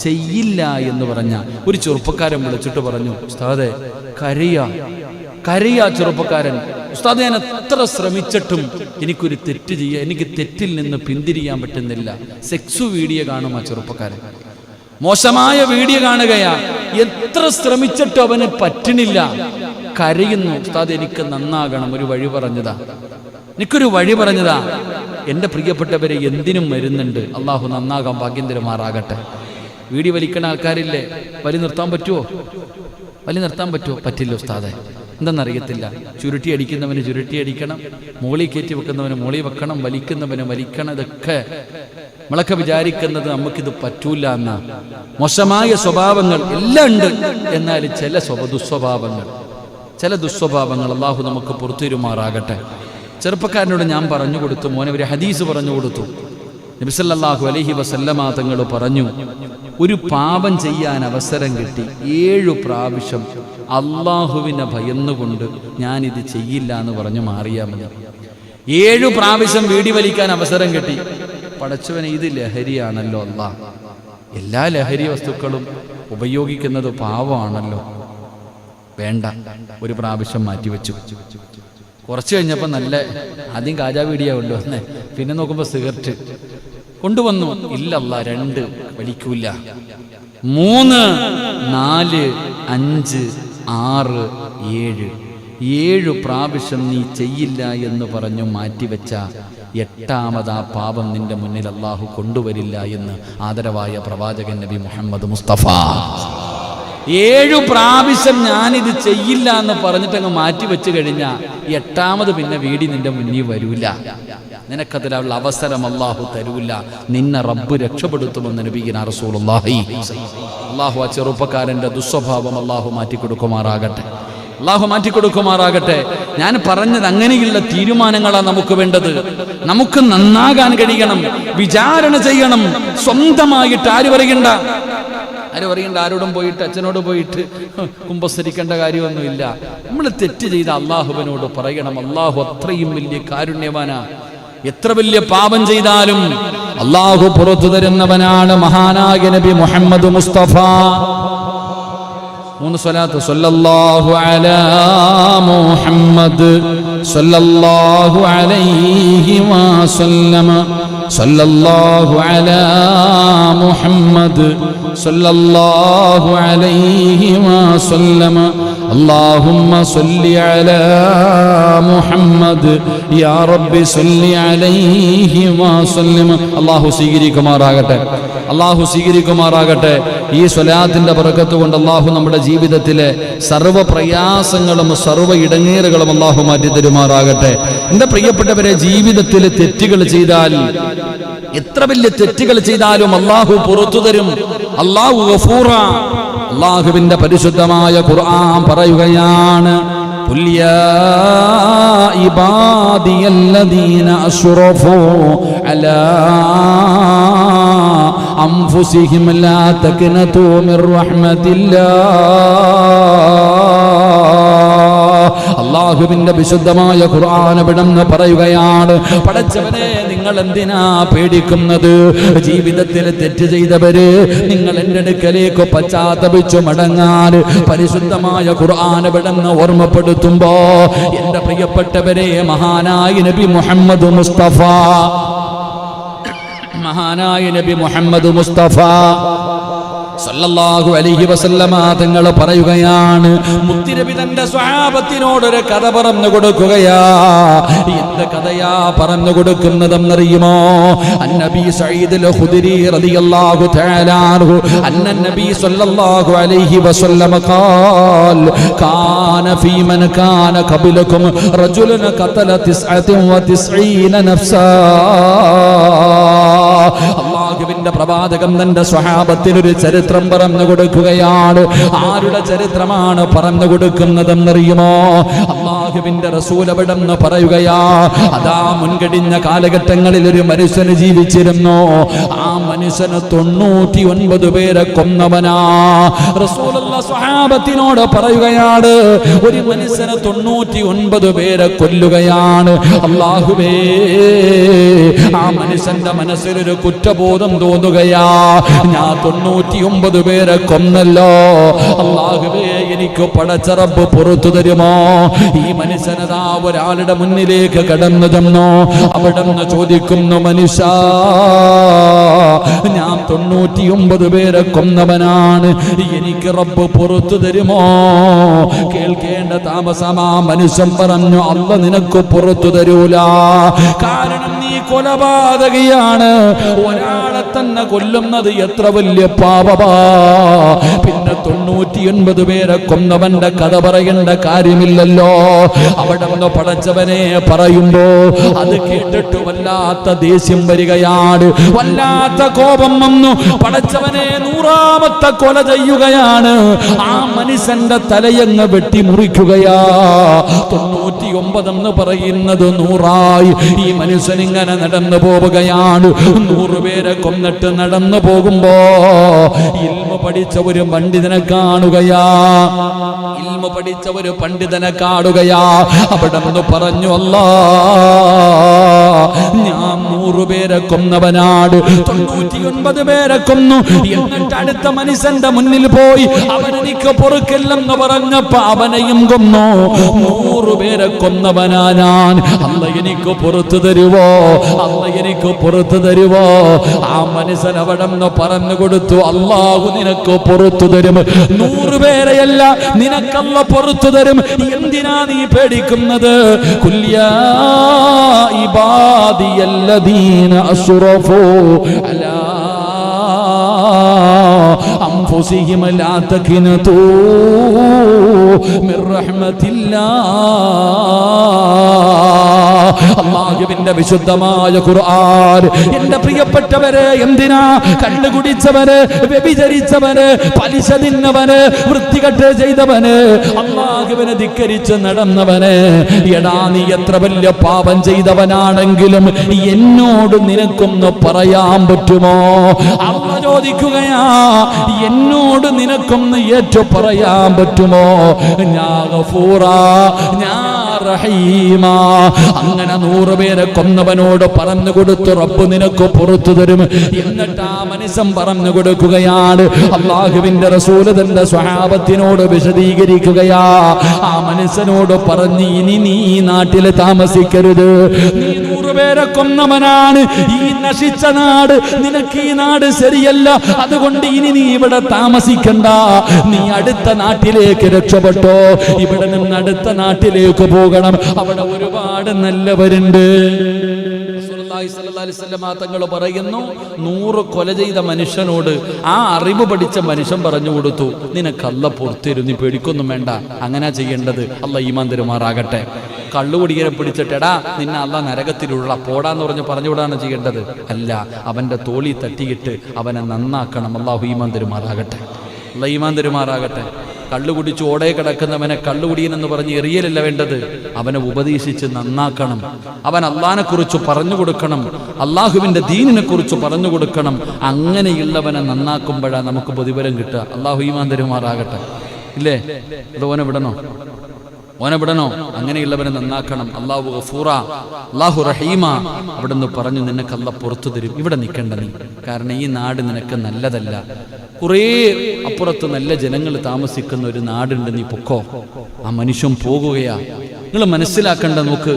ചെയ്യില്ല എന്ന് പറഞ്ഞ ഒരു ചെറുപ്പക്കാരൻ വിളിച്ചിട്ട് പറഞ്ഞു, ഉസ്താദെ കരയാ ചെറുപ്പക്കാരൻ. ഉസ്താദ് ഞാൻ എത്ര ശ്രമിച്ചിട്ടും എനിക്കൊരു തെറ്റ് ചെയ്യാൻ, എനിക്ക് തെറ്റിൽ നിന്ന് പിന്തിരിയാൻ പറ്റുന്നില്ല. സെക്സ് വീഡിയോ കാണും ആ ചെറുപ്പക്കാരൻ, മോശമായ വീഡിയോ കാണുകയാ. എത്ര ശ്രമിച്ചിട്ടും അവന് പറ്റണില്ല. കരയുന്നു. ഉസ്താദ് എനിക്ക് നന്നാകണം, ഒരു വഴി പറഞ്ഞതാ, എനിക്കൊരു വഴി പറഞ്ഞതാ. എൻ്റെ പ്രിയപ്പെട്ടവരെ എന്തിനും വരുന്നുണ്ട്. അള്ളാഹു നന്നാകാൻ ഭാഗ്യം തരുമാറാകട്ടെ. വീഡിയോ വലിക്കണ ആൾക്കാരില്ലേ, വലി നിർത്താൻ പറ്റുമോ? പറ്റില്ല ഉസ്താദെ. എന്തെന്നറിയത്തില്ല. ചുരുട്ടി അടിക്കുന്നവന് ചുരുട്ടി അടിക്കണം, മോളി കയറ്റി വെക്കുന്നവന് മോളി വെക്കണം, വലിക്കുന്നവന് വലിക്കണം. ഇതൊക്കെ നമ്മളൊക്കെ വിചാരിക്കുന്നത് നമുക്കിത് പറ്റൂല എന്നാ. മോശമായ സ്വഭാവങ്ങൾ എല്ലാം ഉണ്ട്, എന്നാൽ ചില ദുസ്വഭാവങ്ങൾ അള്ളാഹു നമുക്ക് പുറത്തുവരുമാറാകട്ടെ. ചെറുപ്പക്കാരനോട് ഞാൻ പറഞ്ഞു കൊടുത്തു, മോനെ ഒരു ഹദീസ് പറഞ്ഞു കൊടുത്തു. നബി സല്ലല്ലാഹു അലൈഹി വസല്ലമ തങ്ങൾ പറഞ്ഞു, ഒരു പാപം ചെയ്യാൻ അവസരം കിട്ടി 7 പ്രാവശ്യം അള്ളാഹുവിനെ ഭയന്നുകൊണ്ട് ഞാനിത് ചെയ്യില്ല എന്ന് പറഞ്ഞു മാറിയാൽ മതി. 7 പ്രാവശ്യം വീടി വലിക്കാൻ അവസരം കിട്ടി. പടച്ചവനെ, ഇത് ലഹരിയാണല്ലോ അല്ലാഹ്. എല്ലാ ലഹരി വസ്തുക്കളും ഉപയോഗിക്കുന്നത് പാവമാണല്ലോ. വേണ്ട, 1 പ്രാവശ്യം മാറ്റിവെച്ചു. കുറച്ച് കഴിഞ്ഞപ്പോൾ നല്ല ആദ്യം കാജാ വീഡിയോ കൊണ്ടുവന്നേ, പിന്നെ നോക്കുമ്പോൾ സിഗരറ്റ് കൊണ്ടുവന്നു. ഇല്ലല്ലാ, 2 വലിക്കൂല. 3, 4, 5, 6, 7 പ്രാവശ്യം നീ ചെയ്യില്ല എന്ന് പറഞ്ഞു മാറ്റിവെച്ച 8ാമത് ആ പാപം നിന്റെ മുന്നിൽ അള്ളാഹു കൊണ്ടുവരില്ല എന്ന് ആദരവായ പ്രവാചകൻ നബി മുഹമ്മദ് മുസ്തഫ. 7 പ്രാവശ്യം ഞാനിത് ചെയ്യില്ല എന്ന് പറഞ്ഞിട്ടങ്ങ് മാറ്റിവെച്ച് കഴിഞ്ഞാൽ 8ാമത് പിന്നെ വീടി നിന്റെ മുന്നിൽ വരൂല. നിനക്കതിലുള്ള അവസരം അള്ളാഹു തരൂല. നിന്നെ റബ്ബ് രക്ഷപ്പെടുത്തുമെന്ന് നബിയിനാ റസൂലുള്ളാഹി. അള്ളാഹു ആ ചെറുപ്പക്കാരൻ്റെ ദുസ്വഭാവം അള്ളാഹു മാറ്റിക്കൊടുക്കുമാറാകട്ടെ. ഞാൻ പറഞ്ഞത് അങ്ങനെയുള്ള തീരുമാനങ്ങളാണ് നമുക്ക് വേണ്ടത്. നമുക്ക് നന്നാകാൻ കഴിയണം, വിചാരണ ചെയ്യണം. സ്വന്തമായിട്ട് ആര് പറയണ്ട, ആരോടും പോയിട്ട് അച്ഛനോട് പോയിട്ട് കുമ്പസരിക്കേണ്ട കാര്യമൊന്നുമില്ല. നമ്മൾ തെറ്റ് ചെയ്ത അള്ളാഹുവിനോട് പറയണം. അള്ളാഹു അത്രയും വലിയ കാരുണ്യവാനാ. എത്ര വലിയ പാപം ചെയ്താലും അള്ളാഹു പുറത്തു തരുന്നവനാണ്. മഹാനായ നബി മുഹമ്മദ് മുസ്തഫ 3 സ്വലാത്ത്. സല്ലല്ലാഹു അലാ മുഹമ്മദ് സല്ലല്ലാഹു അലൈഹി വസല്ലമ. സല്ലല്ലാഹു അലാ മുഹമ്മദ് സല്ലല്ലാഹു അലൈഹി വസല്ലമ. اللهم صل على محمد يا رب صل عليه وسلم. അല്ലാഹു സ്വീകരിക്കുമാറാകട്ടെ. ഈ സ്വലാത്തിന്റെ ബറക്കത്ത് കൊണ്ട് അല്ലാഹു നമ്മുടെ ജീവിതത്തിലെ സർവ്വ പ്രയാസങ്ങളും സർവ്വ ഇടങ്ങേറുകളും അല്ലാഹു മാറ്റി തരുമാറാകട്ടെ. എൻ്റെ പ്രിയപ്പെട്ടവരെ, ജീവിതത്തിൽ തെറ്റുകൾ ചെയ്താൽ, എത്ര വലിയ തെറ്റുകൾ ചെയ്താലും അല്ലാഹു പുറത്തു തരും. അല്ലാഹു ഗഫൂറ, അല്ലാഹുവിന്റെ പരിശുദ്ധമായ ഖുർആൻ പറയുകയാണ്, ഖുൽ യാ ഇബാദിയല്ലദീന അശ്റഫൂ അലാ അൻഫുസിഹിം ലാ തഖ്നതൂ മിർ റഹ്മത്തില്ലാഹ്. അല്ലാഹുവിന്റെ വിശുദ്ധമായ ഖുർആൻ ഇവിടെന്ന് പറയുകയാണ്, പടച്ചവനെ നിങ്ങൾ എന്തിനാ പേടിക്കുന്നത്? ജീവിതത്തിൽ തെറ്റ് ചെയ്തവര് നിങ്ങൾ എൻ്റെ അടുക്കലേക്ക് പശ്ചാത്തപിച്ചു മടങ്ങാൻ പരിശുദ്ധമായ ഖുർആൻ ഇവിടെന്ന് ഓർമ്മപ്പെടുത്തുമ്പോ എൻ്റെ പ്രിയപ്പെട്ടവരെ, മഹാനായ നബി മുഹമ്മദ് മുസ്തഫ, മഹാനായ നബി മുഹമ്മദ് മുസ്തഫ സല്ലല്ലാഹു അലൈഹി വസല്ലമ തങ്ങൾ പറയുകയാണ്, മുത്തുനബി തന്റെ സ്വഹാബത്തിനോടൊരു കഥ പറഞ്ഞു കൊടുക്കുകയാ. എന്ത് കഥയാ പറഞ്ഞു കൊടുക്കുന്നതെന്നറിയുമോ? അന്നബി സഈദ് അൽ ഖുദരി റളിയല്ലാഹു തആല അൻഹു അന്നനബി സല്ലല്ലാഹു അലൈഹി വസല്ലമ ഖാൽ കാന ഫീ മൻ കാന ഖബലകും റജുലുൻ ഖതല 99 നഫ്സാ. അല്ലാഹുവിന്റെ പ്രവാചകൻ തന്റെ സ്വഹാബത്തിനൊരു ചരിത്രം പറഞ്ഞു കൊടുക്കുകയാണ്. ആരുടെ ചരിത്രമാണ് പറഞ്ഞു കൊടുക്കുന്നതെന്നറിയുമോ? അല്ലാഹുവിന്റെ റസൂൽ അവിടെന്ന് പറയുകയാ, അതാ മുൻകഴിഞ്ഞ കാലഘട്ടങ്ങളിൽ ഒരു മനുഷ്യന് ജീവിച്ചിരുന്നു. ആ മനുഷ്യന് 99 പേരെ കൊന്നവനാ. റസൂലുള്ളാഹി സ്വഹാബത്തിനോട് പറയുകയാണ്, ഒരു മനുഷ്യന് 99 പേരെ കൊല്ലുകയാണ്. അല്ലാഹുവേ, ആ മനുഷ്യന്റെ മനസ്സിലൊരു കുറ്റബോധം തോന്നുകയാ, ഞാൻ 99 പേരെ കൊന്നല്ലോ. അല്ലാഹുവേ, എനിക്ക് പടച്ച റബ്ബ് പുറത്തു തരുമോ? ഈ മനുഷ്യനതാ ഒരാളുടെ മുന്നിലേക്ക് കടന്നു ചെന്നു. അവിടെ നിന്ന് ചോദിക്കുന്നു, മനുഷ്യ, ഞാൻ 99 പേരെ കൊന്നവനാണ്, എനിക്ക് റബ്ബ് പുറത്തു തരുമോ? കേൾക്കേണ്ട താമസമാ. മനുഷ്യൻ പറഞ്ഞു, അല്ലാഹ് നിനക്ക് പുറത്തു തരൂല. കാരണം നീ കൊലപാതകിയാണ്. ഒരാളെ തന്നെ കൊല്ലുന്നത് എത്ര വലിയ പാപമാ. പിന്നെ 99 പേരെ കൊന്നവന്റെ കഥ പറയേണ്ട കാര്യമില്ലല്ലോ. അവിടെ നിന്ന് പടച്ചവനെ പറയുമ്പോ അത് കേട്ടിട്ട് വല്ലാത്ത ദേഷ്യം വരികയാണ്, വല്ലാത്ത കോപം വന്നു. പടച്ചവനെ 100ാമത്തെ കൊല ചെയ്യുകയാണ്. ആ മനുഷ്യന്റെ തലയങ്ങ് വെട്ടിമുറിക്കുകയാ. 99 എന്ന് പറയുന്നത് 100ആയി. ഈ മനുഷ്യൻ ഇങ്ങനെ നടന്നു പോവുകയാണ്. 100 പേരെ കൊന്നിട്ട് നടന്നു പോകുമ്പോ ഇൽമ പഠിച്ച ഒരു പണ്ഡിതനെ കാണുകയാ. ഇൽമ പഠിച്ച ഒരു പണ്ഡിതനെ കാണുകയാ. അവിടെ നിന്ന് പറഞ്ഞു, അല്ലാ, ഞാൻ 100 പേരെ കൊന്നവനാണ്, 99 പേരെ കൊന്നു. എന്നിട്ട് അടുത്ത മനുഷ്യന്റെ മുന്നിൽ പോയി അവനെനിക്ക് പൊറുക്കില്ലെന്ന് പറഞ്ഞപ്പോ അവനെയും കൊന്നു. 100 പേരെ കൊന്നവനാ ഞാൻ. അല്ല, എനിക്ക് പുറത്തു തരുവോ? അല്ല, എനിക്ക് പുറത്തു തരുവോ? ആ മനുഷ്യൻ അവിടെ നിന്ന് പറഞ്ഞു കൊടുത്തു, അല്ലാഹു നിനക്ക് പുറത്തു തരും. 100 പേരെയല്ല, നിനക്കല്ല പുറത്തു തരും. എന്തിനാ നീ പേടിക്കുന്നത്? ഖുൽ യാ ഇബാദിയല്ലദീന അസ്റഫൂ അലാ അൻഫുസിഹിം ലാ തഖ്നതൂ മിർ റഹ്മത്തില്ലാഹ്. അല്ലാഹുവിന്റെ വിശുദ്ധമായ ഖുർആൻ. എന്റെ പ്രിയപ്പെട്ടവരെ, എന്തിനാ കണ്ടുകുടിച്ചവന്, വ്യഭിചരിച്ചവന്, പലിശ തിന്നവന്, വൃത്തികെട്ട് ചെയ്തവന്, അല്ലാഹുവിനെ ധിക്കരിച്ച് നടന്നവന്, എടാ നീ എത്ര വലിയ പാപം ചെയ്തവനാണെങ്കിലും എന്നോട് നിനക്കൊന്ന് പറയാൻ പറ്റുമോ? അല്ലാഹു ചോദിക്കുകയാ, എന്നോട് നിനക്കൊന്ന് ഏറ്റു പറയാൻ പറ്റുമോ? ഞാൻ ഗഫൂറാ, ഞാൻ റഹീമാ. അങ്ങനെ 100 പേരെ കൊന്നവനോട് പറഞ്ഞു കൊടുത്തു, റബ്ബ് നിനക്ക് പുറത്തു തരും. എന്നിട്ട് ആ മനുഷ്യൻ പറഞ്ഞു കൊടുക്കുകയാണ്, അല്ലാഹുവിന്റെ റസൂൽ തന്റെ സ്വഹാബത്തിനോട് വിശദീകരിക്കുകയാ. ആ മനുഷ്യനോട് പറഞ്ഞു, ഇനി നീ ഈ നാട്ടിൽ താമസിക്കരുത്. നീ 100 പേരെ കൊന്നവനാണ്. ഈ നശിച്ച നാട്, നിനക്ക് ഈ നാട് ശരിയല്ല. അതുകൊണ്ട് ഇനി നീ ഇവിടെ താമസിക്കണ്ട. നീ അടുത്ത നാട്ടിലേക്ക് രക്ഷപ്പെട്ടോ. ഇവിടെ നിന്ന് അടുത്ത നാട്ടിലേക്ക് പോകണം. അവിടെ ഒരുപാട് നല്ലവരുണ്ട്. തങ്ങൾ പറയുന്നു, 100 കൊല ചെയ്ത മനുഷ്യനോട് ആ അറിവ് പഠിച്ച മനുഷ്യൻ പറഞ്ഞു കൊടുത്തു, നിനക്ക് അല്ലാഹ് പുറത്തേരും, നീ പേടിക്കൊന്നും വേണ്ട. അങ്ങനെ ചെയ്യേണ്ടത്. അല്ലാഹ് ഈമാൻ തരുമാറാകട്ടെ. കള്ളുകുടിയനെ പിടിച്ചിട്ടെടാ നിന്നെ അല്ലാഹ് നരകത്തിലുള്ള പോടാന്ന് പറഞ്ഞുവിടാണ് ചെയ്യേണ്ടത്. അല്ല, അവന്റെ തോളി തട്ടിയിട്ട് അവനെ നന്നാക്കണം. അല്ലാഹു ഈമാൻ തരുമാറാകട്ടെ. അല്ലാഹു ഈമാൻ തരുമാറാകട്ടെ. കള്ളുകുടിച്ച് ഓടേ കിടക്കുന്നവനെ കള്ളുകുടിയനെന്ന് പറഞ്ഞ് എറിയലല്ല വേണ്ടത്, അവനെ ഉപദേശിച്ച് നന്നാക്കണം. അവൻ അള്ളാഹിനെ കുറിച്ച് പറഞ്ഞു കൊടുക്കണം, അള്ളാഹുവിൻ്റെ ദീനിനെ കുറിച്ച് പറഞ്ഞു കൊടുക്കണം. അങ്ങനെയുള്ളവനെ നന്നാക്കുമ്പോഴാണ് നമുക്ക് പ്രതിഫലം കിട്ടുക. അള്ളാഹു ഈമാൻ തരുമാറാകട്ടെ. ഇല്ലേ? അത് ഓനെ വിടണോ? അങ്ങനെയുള്ളവനെ നന്നാക്കണം. അള്ളാഹു ഗഫൂറ, അള്ളാഹു റഹീമ. അവിടെ നിന്ന് പറഞ്ഞു, നിനക്ക് അല്ലാഹ് പുറത്തു തരും. ഇവിടെ നിൽക്കണ്ട നീ, കാരണം ഈ നാട് നിനക്ക് നല്ലതല്ല. കുറേ അപ്പുറത്ത് നല്ല ജനങ്ങൾ താമസിക്കുന്ന ഒരു നാടുണ്ട്, നീ പൊക്കോ. ആ മനുഷ്യൻ പോകുകയാ. നിങ്ങൾ മനസ്സിലാക്കേണ്ട, നോക്ക്,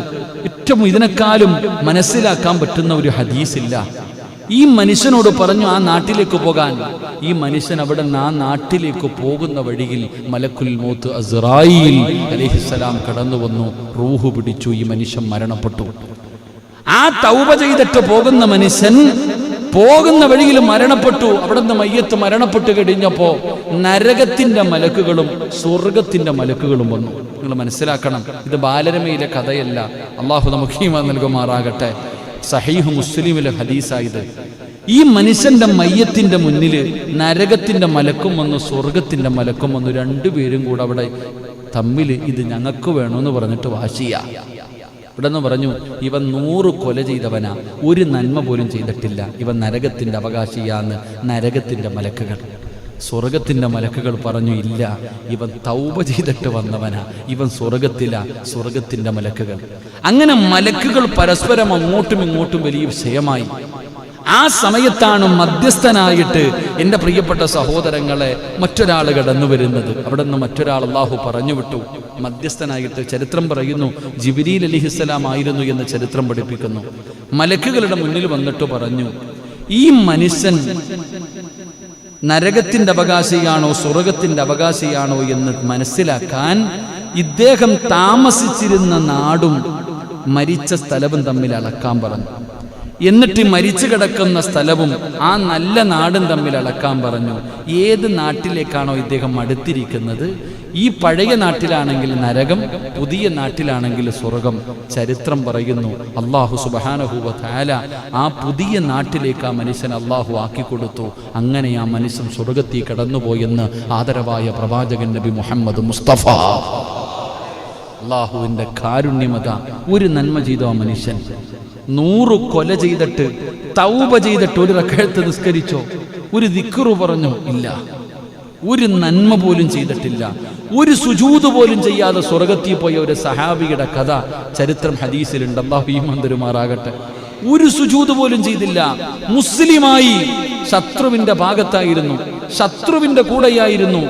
ഏറ്റവും ഇതിനേക്കാളും മനസ്സിലാക്കാൻ പറ്റുന്ന ഒരു ഹദീസില്ല. ഈ മനുഷ്യനോട് പറഞ്ഞു ആ നാട്ടിലേക്ക് പോകാൻ. ഈ മനുഷ്യൻ അവിടെ നിന്ന് ആ നാട്ടിലേക്ക് പോകുന്ന വഴിയിൽ മലക്കുൽ മൗത്ത് അസ്റായീൽ അലൈഹിസ്സലാം കടന്നു വന്നു, റൂഹ് പിടിച്ചു. ഈ മനുഷ്യൻ മരണപ്പെട്ടു. ആ തൗബ ചെയ്തിട്ട് പോകുന്ന മനുഷ്യൻ പോകുന്ന വഴിയിൽ മരണപ്പെട്ടു. അവിടെ നിന്ന് മയ്യത്ത് മരണപ്പെട്ടു കഴിഞ്ഞപ്പോ നരകത്തിന്റെ മലക്കുകളും സ്വർഗത്തിന്റെ മലക്കുകളും വന്നു. നിങ്ങൾ മനസ്സിലാക്കണം, ഇത് ബാലരമയിലെ കഥയല്ല. അള്ളാഹു നമുക്ക് ഈമാൻ നൽകുമാറാകട്ടെ. സഹീഹ് മുസ്ലിമിലെ ഹദീസായത്. ഈ മനുഷ്യന്റെ മയ്യത്തിന്റെ മുന്നിൽ നരകത്തിന്റെ മലക്കും വന്നു, സ്വർഗത്തിന്റെ മലക്കും വന്നു. രണ്ടുപേരും കൂടെ അവിടെ തമ്മിൽ ഇത് ഞങ്ങൾക്ക് വേണമെന്ന് പറഞ്ഞിട്ട് വാശിയ. ഇവിടെ നിന്ന് പറഞ്ഞു, ഇവൻ 100 കൊല ചെയ്തവനാ, ഒരു നന്മ പോലും ചെയ്തിട്ടില്ല, ഇവൻ നരകത്തിന്റെ അവകാശിയാന്ന്. നരകത്തിന്റെ മലക്കുകൾ. സ്വർഗത്തിന്റെ മലക്കുകൾ പറഞ്ഞു, ഇല്ല, ഇവൻ തൗബ ചെയ്തിട്ട് വന്നവനാ, ഇവൻ സ്വർഗത്തില. സ്വർഗത്തിന്റെ മലക്കുകൾ. അങ്ങനെ മലക്കുകൾ പരസ്പരം അങ്ങോട്ടും ഇങ്ങോട്ടും വലിയ വിഷയമായി. ആ സമയത്താണ് മധ്യസ്ഥനായിട്ട് എൻ്റെ പ്രിയപ്പെട്ട സഹോദരങ്ങളെ മറ്റൊരാൾ കടന്നു വരുന്നത്. അവിടെ നിന്ന് മറ്റൊരാൾ അള്ളാഹു പറഞ്ഞു വിട്ടു. മധ്യസ്ഥനായിട്ട് ചരിത്രം പറയുന്നു, ജിബ്രീൽ അലൈഹിസ്സലാം ആയിരുന്നു എന്ന് ചരിത്രം പഠിപ്പിക്കുന്നു. മലക്കുകളുടെ മുന്നിൽ വന്നിട്ട് പറഞ്ഞു, ഈ മനുഷ്യൻ നരകത്തിന്റെ അവകാശിയാണോ സ്വർഗത്തിന്റെ അവകാശിയാണോ എന്ന് മനസ്സിലാക്കാൻ ഇദ്ദേഹം താമസിച്ചിരുന്ന നാടും മരിച്ച സ്ഥലവും തമ്മിൽ അളക്കാൻ പറഞ്ഞു. എന്നിട്ട് മരിച്ചു കിടക്കുന്ന സ്ഥലവും ആ നല്ല നാടും തമ്മിൽ അളക്കാൻ പറഞ്ഞു. ഏത് നാട്ടിലേക്കാണോ ഇദ്ദേഹം അടുത്തിരിക്കുന്നത്, ഈ പഴയ നാട്ടിലാണെങ്കിൽ നരകം, പുതിയ നാട്ടിലാണെങ്കിൽ സ്വർഗം. ചരിത്രം പറയുന്നു, അല്ലാഹു സുബ്ഹാനഹു വ തആല ആ പുതിയ നാട്ടിലേക്ക് ആ മനുഷ്യൻ അല്ലാഹു ആക്കിക്കൊടുത്തു. അങ്ങനെ ആ മനുഷ്യൻ സ്വർഗത്തിൽ കടന്നുപോയെന്ന് ആദരവായ പ്രവാചകൻ നബി മുഹമ്മദ് മുസ്തഫ. അല്ലാഹുവിൻ്റെ കാരുണ്യമത. ഒരു നന്മ ചെയ്തു ആ മനുഷ്യൻ. 100 കൊല ചെയ്തിട്ട് തൗബ ചെയ്തിട്ട് ഒരു റക്അത്ത് നിസ്കരിച്ചോ, ഒരു ദിക്റ് പറഞ്ഞു? ഇല്ല. ഒരു നന്മ പോലും ചെയ്തിട്ടില്ല. ഒരു സുജൂദ് പോലും ചെയ്യാതെ സ്വർഗത്തിൽ പോയ ഒരു സഹാബിയുടെ കഥ ചരിത്രം ഹദീസിലുണ്ട്. അല്ലാഹു ഈമാൻ തരുമാറാകട്ടെ. ഒരു സുജൂദ് പോലും ചെയ്തില്ല. മുസ്ലിമായി, ശത്രുവിന്റെ ഭാഗത്തായിരുന്നു, ശത്രുവിന്റെ കൂടെയായിരുന്നു.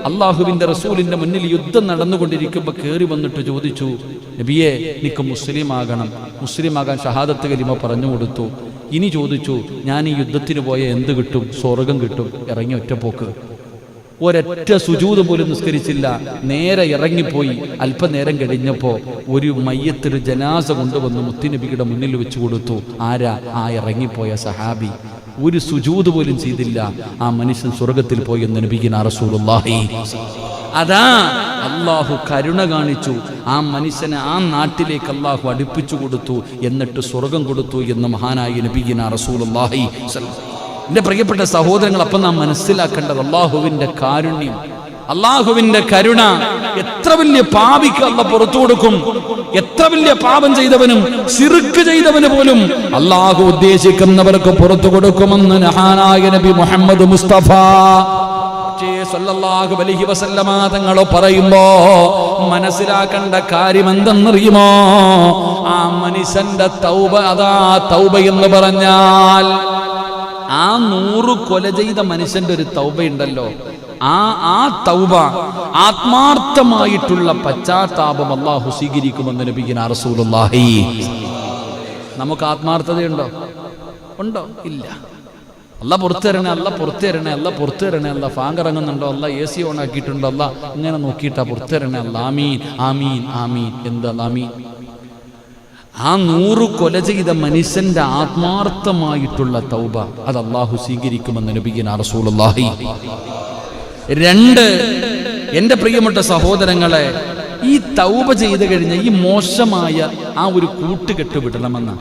അള്ളാഹുവിന്റെ റസൂലിന്റെ മുന്നിൽ യുദ്ധം നടന്നുകൊണ്ടിരിക്കുമ്പോൾ കയറി വന്നിട്ട് ചോദിച്ചു, നബിയെ, എനിക്ക് മുസ്ലിം ആകണം. മുസ്ലിം ആകാൻ ഷഹാദത്ത് കലിമ പറഞ്ഞു കൊടുത്തു. ഇനി ചോദിച്ചു, ഞാൻ ഈ യുദ്ധത്തിന് പോയ എന്ത് കിട്ടും? സ്വർഗം കിട്ടും. ഇറങ്ങി ഒറ്റപ്പോക്ക്. ഒരൊറ്റ സുജൂദ് പോലും നിസ്കരിച്ചില്ല. നേരെ ഇറങ്ങിപ്പോയി. അല്പനേരം കഴിഞ്ഞപ്പോ ഒരു മയ്യത്തൊരു ജനാസ കൊണ്ടുവന്ന് മുത്തുനബിയുടെ മുന്നിൽ വെച്ചു കൊടുത്തു. ആരാ? ആ ഇറങ്ങിപ്പോയ സഹാബി. ഒരു സുജൂദ് പോലും ചെയ്തില്ല. ആ മനുഷ്യൻ സ്വർഗത്തിൽ പോയി എന്ന് നബിയിന റസൂലുള്ളാഹി. അതാ അല്ലാഹു കരുണ കാണിച്ചു. ആ മനുഷ്യനെ ആ നാട്ടിലേക്ക് അല്ലാഹു അടുപ്പിച്ചു കൊടുത്തു, എന്നിട്ട് സ്വർഗം കൊടുത്തു എന്ന് മഹാനായ നബിയിന റസൂലുള്ളാഹി. എൻ്റെ പ്രിയപ്പെട്ട സഹോദരങ്ങൾ, അപ്പം നാം മനസ്സിലാക്കേണ്ടത് അല്ലാഹുവിൻ്റെ കാരുണ്യം, അല്ലാഹുവിൻ്റെ കരുണ. എത്ര വലിയ പാപിക്ക് അല്ലാഹു പുറത്തു കൊടുക്കും. എത്ര വലിയ പാപം ചെയ്തവനും ശിർക്ക് ചെയ്തവന് പോലും അല്ലാഹു ഉദ്ദേശിക്കുന്നവർക്ക് പുറത്തു കൊടുക്കുമെന്ന് മഹാനായ നബി മുഹമ്മദ് മുസ്തഫ സല്ലല്ലാഹു അലൈഹി വസല്ലമ തങ്ങൾ പറയുമ്പോ മനസ്സിലാക്കേണ്ട കാര്യം എന്തെന്നറിയുമോ? ആ മനുഷ്യന്റെ തൗബ, അതാ തൗബ എന്ന് പറഞ്ഞാൽ ആ 100 കൊല ചെയ്ത മനുഷ്യന്റെ ഒരു തൗബയുണ്ടല്ലോ, ആ തൗബ, ആത്മാർത്ഥമായിട്ടുള്ള പശ്ചാത്താപം അല്ലാഹു സ്വീകരിക്കുമെന്ന് നബിയിന റസൂലുള്ളാഹി. നമുക്ക് ആത്മാർത്ഥതയുണ്ടോ? ഉണ്ടോ? ഇല്ല. അല്ല പുറത്തു തരണേ, അല്ല പുറത്തു തരണേ, അല്ല പുറത്തു തരണേ, അല്ല ഫാൻ കറങ്ങുന്നുണ്ടോ, അല്ല AC ഓൺ ആക്കിയിട്ടുണ്ടോ, അല്ല ഇങ്ങനെ നോക്കിയിട്ടാ പുറത്തു തരണേ, അല്ല ആമീൻ ആമീൻ ആമീൻ. എന്താ ആമീൻ? ആ 100 കൊല ചെയ്ത മനുഷ്യന്റെ ആത്മാർത്ഥമായിട്ടുള്ള തൗബ അത് അല്ലാഹു സ്വീകരിക്കുമെന്ന് നബിയിന റസൂലുള്ളാഹി. 2, എൻ്റെ പ്രിയപ്പെട്ട സഹോദരങ്ങളെ, ഈ തൗബ ചെയ്ത് കഴിഞ്ഞ ഈ മോശമായ ആ ഒരു കൂട്ടുകെട്ട് വിടണമെന്ന.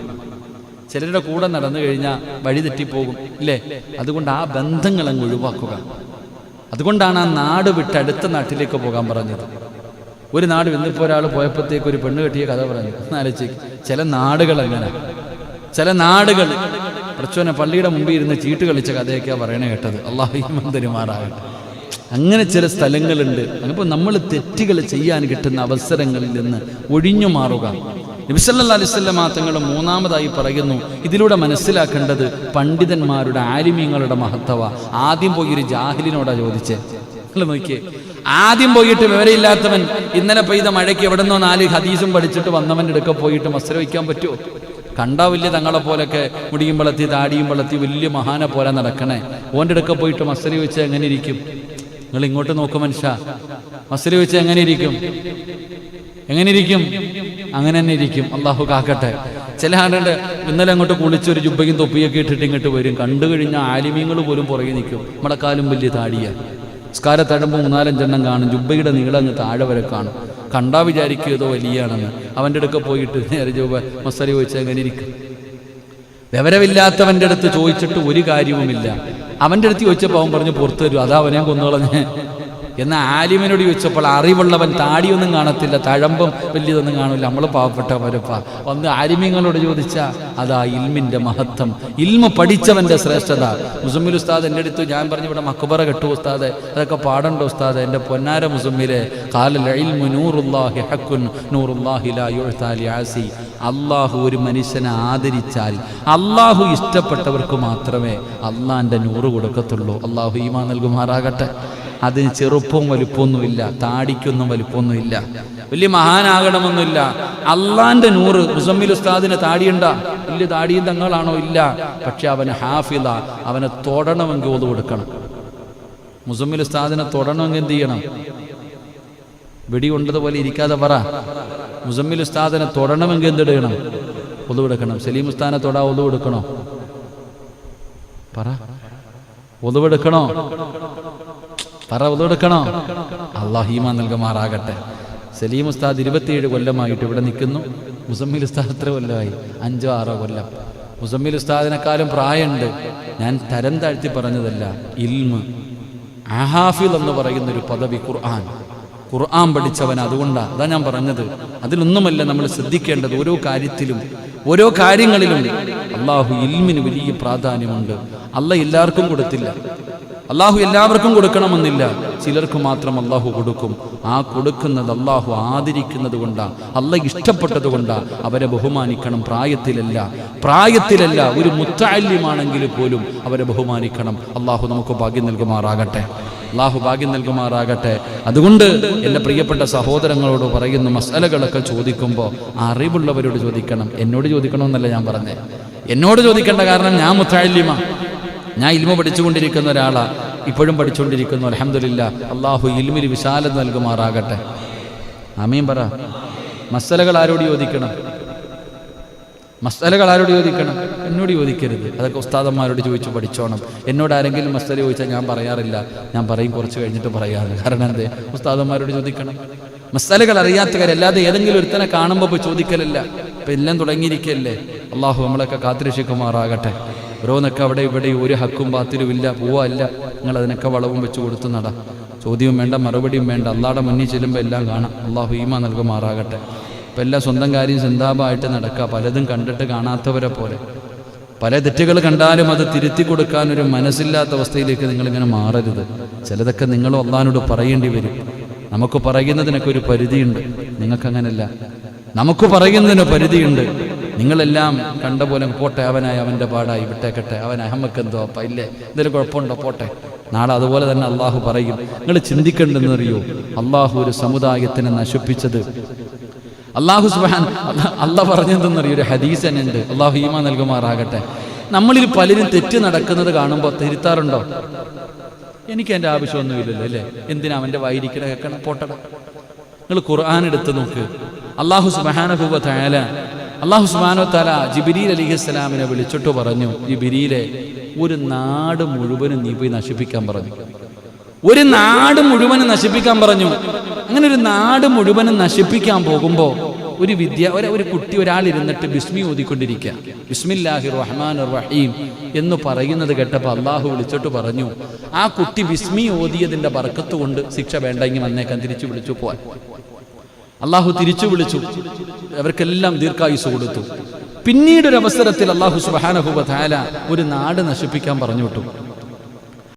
ചിലരുടെ കൂടെ നടന്നു കഴിഞ്ഞാൽ വഴി തെറ്റിപ്പോകും, ഇല്ലേ? അതുകൊണ്ട് ആ ബന്ധങ്ങൾ അങ്ങ് ഒഴിവാക്കുക. അതുകൊണ്ടാണ് ആ നാട് വിട്ട് അടുത്ത നാട്ടിലേക്ക് പോകാൻ പറഞ്ഞത്. ഒരു നാട് ഇന്നിപ്പോൾ ഒരാൾ പോയപ്പോഴത്തേക്ക് ഒരു പെണ്ണ് കെട്ടിയ കഥ പറഞ്ഞു. ആലോചിക്ക്, ചില നാടുകൾ അങ്ങനെ, ചില നാടുകൾ പ്രച്ചോനെ പള്ളിയുടെ മുമ്പിൽ ഇരുന്ന് ചീട്ട് കളിച്ച കഥയൊക്കെയാണ് പറയണേ കേട്ടത്. അള്ളാഹു ഈമാൻ തരുമാറാകട്ടെ. അങ്ങനെ ചില സ്ഥലങ്ങളുണ്ട്. അപ്പോൾ നമ്മൾ തെറ്റുകൾ ചെയ്യാൻ കിട്ടുന്ന അവസരങ്ങളിൽ നിന്ന് ഒഴിഞ്ഞു മാറുക. നബി സല്ലല്ലാഹു അലൈഹി വസല്ലം തങ്ങൾ മൂന്നാമതായി പറയുന്നു, ഇതിലൂടെ മനസ്സിലാക്കേണ്ടത് പണ്ഡിതന്മാരുടെ ആലിമീങ്ങളുടെ മഹത്വ. ആദ്യം പോയി ഒരു ജാഹിലിനോടാ ചോദിച്ചേ. നിങ്ങൾ നോക്കിയേ, ആദ്യം പോയിട്ട് വിവരമില്ലാത്തവൻ ഇന്നലെ പെയ്ത മഴയ്ക്ക് എവിടെ നിന്നോ 4 ഹദീസും പഠിച്ചിട്ട് വന്നവൻ്റെ അടുക്ക പോയിട്ട് മസ്സല വയ്ക്കാൻ പറ്റുമോ? കണ്ടാ വലിയ തങ്ങളെ പോലൊക്കെ മുടിയും വളർത്തി താടിയും വളർത്തി വലിയ മഹാനെ പോലെ നടക്കണേ, ഓൻ്റെ അടുക്ക പോയിട്ട് മസ്സല വെച്ചാൽ എങ്ങനെ ഇരിക്കും? നിങ്ങൾ ഇങ്ങോട്ട് നോക്കും മനുഷ്യ, മസ്സല വെച്ചാൽ എങ്ങനെ ഇരിക്കും? എങ്ങനെ ഇരിക്കും? അങ്ങനെ തന്നെ ഇരിക്കും. അള്ളാഹു കാക്കട്ടെ. ചില ആളുണ്ട് ഇന്നലെ അങ്ങോട്ട് കുളിച്ചൊരു ജുബ്ബയും തൊപ്പിയൊക്കെ ഇട്ടിട്ട് ഇങ്ങോട്ട് വരും. കണ്ടു കഴിഞ്ഞാൽ ആലിമീങ്ങൾ പോലും പുറകെ നിൽക്കും. നമ്മളെക്കാളും വലിയ താടിയ സ്കാരത്തടുമ്പോൾ 3-5 എണ്ണം കാണും. ജുബ്ബയുടെ നീളം അങ്ങ് താഴെ വരെ കാണും. കണ്ടാ വിചാരിക്കും ഏതോ വലിയാണെന്ന്. അവൻ്റെ അടുക്ക പോയിട്ട് നേരെ ജുബ്ബ മസ്സല ചോദിച്ചാൽ എങ്ങനെ ഇരിക്കും? വിവരമില്ലാത്തവൻ്റെ അടുത്ത് ചോദിച്ചിട്ട് ഒരു കാര്യവുമില്ല. അവൻ്റെ അടുത്ത് ചോദിച്ചപ്പോൾ അവൻ പറഞ്ഞു പുറത്തു തരും, അതാ അവനെ കൊന്നുകളഞ്ഞ്. എന്നാൽ ആലിമിനോട് ചോദിച്ചപ്പോൾ അറിവുള്ളവൻ താടിയൊന്നും കാണത്തില്ല, തഴമ്പും വലിയതൊന്നും കാണില്ല. നമ്മൾ പാവപ്പെട്ടവരപ്പ. ഒന്ന് ആലിമീങ്ങളോട് ചോദിച്ചാൽ അതാ ഇൽമിൻ്റെ മഹത്വം, ഇൽമ പഠിച്ചവൻ്റെ ശ്രേഷ്ഠത. മുസമ്മിൽ ഉസ്താദ് എൻ്റെ അടുത്ത് ഞാൻ പറഞ്ഞു, ഇവിടെ മക്ബറ കെട്ടു ഉസ്താദെ, അതൊക്കെ പാടണ്ട ഉസ്താദ്. എൻ്റെ പൊന്നാര മുസമ്മിലെ ഖാലൽ ഇൽമു നൂറുല്ലാഹി ഹഖുൻ നൂറുല്ലാഹി ലാ യുഅ്താ ലിആസി. അള്ളാഹു ഒരു മനുഷ്യനെ ആദരിച്ചാൽ അള്ളാഹു ഇഷ്ടപ്പെട്ടവർക്ക് മാത്രമേ അള്ളാൻ്റെ നൂറ് കൊടുക്കത്തുള്ളൂ. അള്ളാഹു ഈമാൻ നൽകുമാറാകട്ടെ. അതിന് ചെറുപ്പവും വലുപ്പമൊന്നുമില്ല, താടിക്കൊന്നും വലുപ്പമൊന്നുമില്ല, വലിയ മഹാനാകണമെന്നില്ല. അള്ളാന്റെ നൂറ്. മുസമ്മിൽ ഉസ്താദിന് താടിയുണ്ട? വലിയ താടിയും തങ്ങളാണോ? ഇല്ല. പക്ഷെ അവന് ഹാഫിള, അവനെ തൊടണമെങ്കിൽ ഓതു കൊടുക്കണം. മുസമ്മിൽ ഉസ്താദിനെ തൊടണമെങ്കിൽ എന്ത് ചെയ്യണം? വെടി കൊണ്ടതുപോലെ ഇരിക്കാതെ പറ. മുസമ്മിൽ ഉസ്താദിനെ തൊടണമെങ്കിൽ എന്തിടണം? ഒതു കൊടുക്കണം. സലീം ഉസ്താദിനെ തൊടാ ഒതു കൊടുക്കണോ? പറ. ഒതുവെടുക്കണോ? പറ. ഒതുവെടുക്കണോ? അല്ലാഹു ഈമാൻ നൽകുമാറാകട്ടെ. സലീം ഉസ്താദ് 27 കൊല്ലമായിട്ട് ഇവിടെ നിൽക്കുന്നു. മുസമ്മിൽ ഉസ്താദ് എത്ര കൊല്ലമായി? 5-6 കൊല്ലം. മുസമ്മിൽ ഉസ്താദിനെക്കാളും പ്രായമുണ്ട്. ഞാൻ തരം താഴ്ത്തി പറഞ്ഞതല്ല. ഇൽമ് ഹാഫിൾ എന്ന് പറയുന്നൊരു പദവി, ഖുർആൻ പഠിച്ചവൻ. അതുകൊണ്ടാണ് അതാ ഞാൻ പറഞ്ഞത്. അതിലൊന്നുമല്ല നമ്മൾ ശ്രദ്ധിക്കേണ്ടത്. ഓരോ കാര്യങ്ങളിലും അള്ളാഹു ഇൽമിന് വലിയ പ്രാധാന്യമുണ്ട്. അള്ളാഹ് എല്ലാവർക്കും കൊടുത്തില്ല. അള്ളാഹു എല്ലാവർക്കും കൊടുക്കണമെന്നില്ല. ചിലർക്ക് മാത്രം അള്ളാഹു കൊടുക്കും. ആ കൊടുക്കുന്നത് അള്ളാഹു ആദരിക്കുന്നത് കൊണ്ടാണ്, അള്ളാഹ് ഇഷ്ടപ്പെട്ടത് കൊണ്ടാണ്. അവരെ ബഹുമാനിക്കണം. പ്രായത്തിലല്ല ഒരു മുത്തഅല്ലിമാണെങ്കിൽ പോലും അവരെ ബഹുമാനിക്കണം. അള്ളാഹു നമുക്ക് ഭാഗ്യം നൽകുമാറാകട്ടെ. അതുകൊണ്ട് എൻ്റെ പ്രിയപ്പെട്ട സഹോദരങ്ങളോട് പറയുന്ന മസലകളൊക്കെ ചോദിക്കുമ്പോൾ അറിവുള്ളവരോട് ചോദിക്കണം. എന്നോട് ചോദിക്കണമെന്നല്ല ഞാൻ പറഞ്ഞത്. എന്നോട് ചോദിക്കേണ്ട കാരണം ഞാൻ മുത്തഅല്ലിമ, ഞാൻ ഇൽമ പഠിച്ചുകൊണ്ടിരിക്കുന്ന ഒരാളാ, ഇപ്പോഴും പഠിച്ചുകൊണ്ടിരിക്കുന്നു. അൽഹംദുലില്ലാ. അള്ളാഹു ഇൽമിൽ വിശാലത നൽകുമാറാകട്ടെ. ആമീൻ പറ. മസലകൾ ആരോട് ചോദിക്കണം? എന്നോട് ചോദിക്കരുത്. അതൊക്കെ ഉസ്താദന്മാരോട് ചോദിച്ചു പഠിച്ചോണം. എന്നോട് ആരെങ്കിലും മസല ചോദിച്ചാൽ ഞാൻ പറയാറില്ല. ഞാൻ പറയും കുറച്ച് കഴിഞ്ഞിട്ട് പറയാറ്. കാരണം എന്തേ? ഉസ്താദന്മാരോട് ചോദിക്കണം. മസലകൾ അറിയാത്തവരല്ലാതെ ഏതെങ്കിലും ഒരുത്തനെ കാണുമ്പോൾ പോയി ചോദിക്കലല്ല. ഇപ്പം എല്ലാം തുടങ്ങിയിരിക്കല്ലേ. അള്ളാഹു നമ്മളൊക്കെ കാത്തിരക്ഷിക്കുമാറാകട്ടെ. ഓരോന്നൊക്കെ അവിടെ ഇവിടെ ഒരു ഹക്കും ബാത്തിലുമില്ല, പോവല്ല. നിങ്ങൾ അതിനൊക്കെ വളവും വെച്ച് കൊടുത്തു നട. ചോദ്യവും വേണ്ട, മറുപടിയും വേണ്ട. അള്ളാഹുടെ മുന്നിൽ ചെല്ലുമ്പോൾ എല്ലാം കാണാം. അള്ളാഹു ഈമാൻ നൽകുമാറാകട്ടെ. ഇപ്പം എല്ലാം സ്വന്തം കാര്യം സിന്ദാബായിട്ട് നടക്കുക. പലതും കണ്ടിട്ട് കാണാത്തവരെ പോലെ. പല തെറ്റുകൾ കണ്ടാലും അത് തിരുത്തി കൊടുക്കാനൊരു മനസ്സില്ലാത്ത അവസ്ഥയിലേക്ക് നിങ്ങളിങ്ങനെ മാറരുത്. ചിലതൊക്കെ നിങ്ങളും അള്ളാഹിനോട് പറയേണ്ടി വരും. നമുക്ക് പറയുന്നതിനൊക്കെ ഒരു പരിധിയുണ്ട്. നിങ്ങൾക്കങ്ങനല്ല. നമുക്ക് പറയുന്നതിന് പരിധിയുണ്ട്. നിങ്ങളെല്ലാം കണ്ട പോലെ പോട്ടെ, അവനായി അവൻ്റെ പാടായി വിട്ടേക്കട്ടെ, അവൻ അഹമ്മക്കെന്തോ അപ്പ ഇല്ലേ, എന്തെങ്കിലും കുഴപ്പമുണ്ടോ, പോട്ടെ. നാളെ അതുപോലെ തന്നെ അള്ളാഹു പറയും. നിങ്ങൾ ചിന്തിക്കേണ്ടെന്നറിയോ? അള്ളാഹു ഒരു സമുദായത്തിനെ നശിപ്പിച്ചത് അള്ളാഹു സുബ്ഹാൻ അള്ളാഹ് പറഞ്ഞതെന്നറിയോ? ഒരു ഹദീസ് തന്നെ ഉണ്ട്. അള്ളാഹു ഈമാൻ നൽകുമാറാകട്ടെ. നമ്മളിൽ പലരും തെറ്റ് നടക്കുന്നത് കാണുമ്പോൾ തിരുത്താറുണ്ടോ? എനിക്ക് എൻ്റെ ആവശ്യമൊന്നുമില്ലല്ലോ അല്ലേ. എന്തിനാ അവൻ്റെ വായിരിക്കണ കേൾക്കണം, പോട്ടട. നിങ്ങൾ ഖുർആൻ എടുത്ത് നോക്ക്. അള്ളാഹു സുബ്ഹാനഹു വ തആല ജിബ്രീൽ അലൈഹിസ്സലാമിനെ വിളിച്ചിട്ട് പറഞ്ഞു, ജിബ്രീലെ, ഒരു നാട് മുഴുവനും നീ പോയി നശിപ്പിക്കാൻ പറഞ്ഞു. ഒരു നാട് മുഴുവനും നശിപ്പിക്കാൻ പറഞ്ഞു. അങ്ങനെ ഒരു നാട് മുഴുവനും നശിപ്പിക്കാൻ പോകുമ്പോൾ ഒരു കുട്ടി ഒരാളിരുന്നിട്ട് ബിസ്മി ഓതിക്കൊണ്ടിരിക്കുക, ബിസ്മില്ലാഹിർ റഹ്മാനിർ റഹീം എന്ന് പറയുന്നത് കേട്ടപ്പോൾ അള്ളാഹു വിളിച്ചിട്ട് പറഞ്ഞു, ആ കുട്ടി ബിസ്മി ഓതിയതിൻ്റെ ബർക്കത്ത് കൊണ്ട് ശിക്ഷ വേണ്ടെങ്കിൽ വന്നേക്കാൻ തിരിച്ചു വിളിച്ചു പോവാൻ. അള്ളാഹു തിരിച്ചു വിളിച്ചു, അവർക്കെല്ലാം ദീർഘായുസ് കൊടുത്തു. പിന്നീടൊരവസരത്തിൽ അള്ളാഹു സുബ്ഹാനഹു വ തആല ഒരു നാട് നശിപ്പിക്കാൻ പറഞ്ഞു വിട്ടു.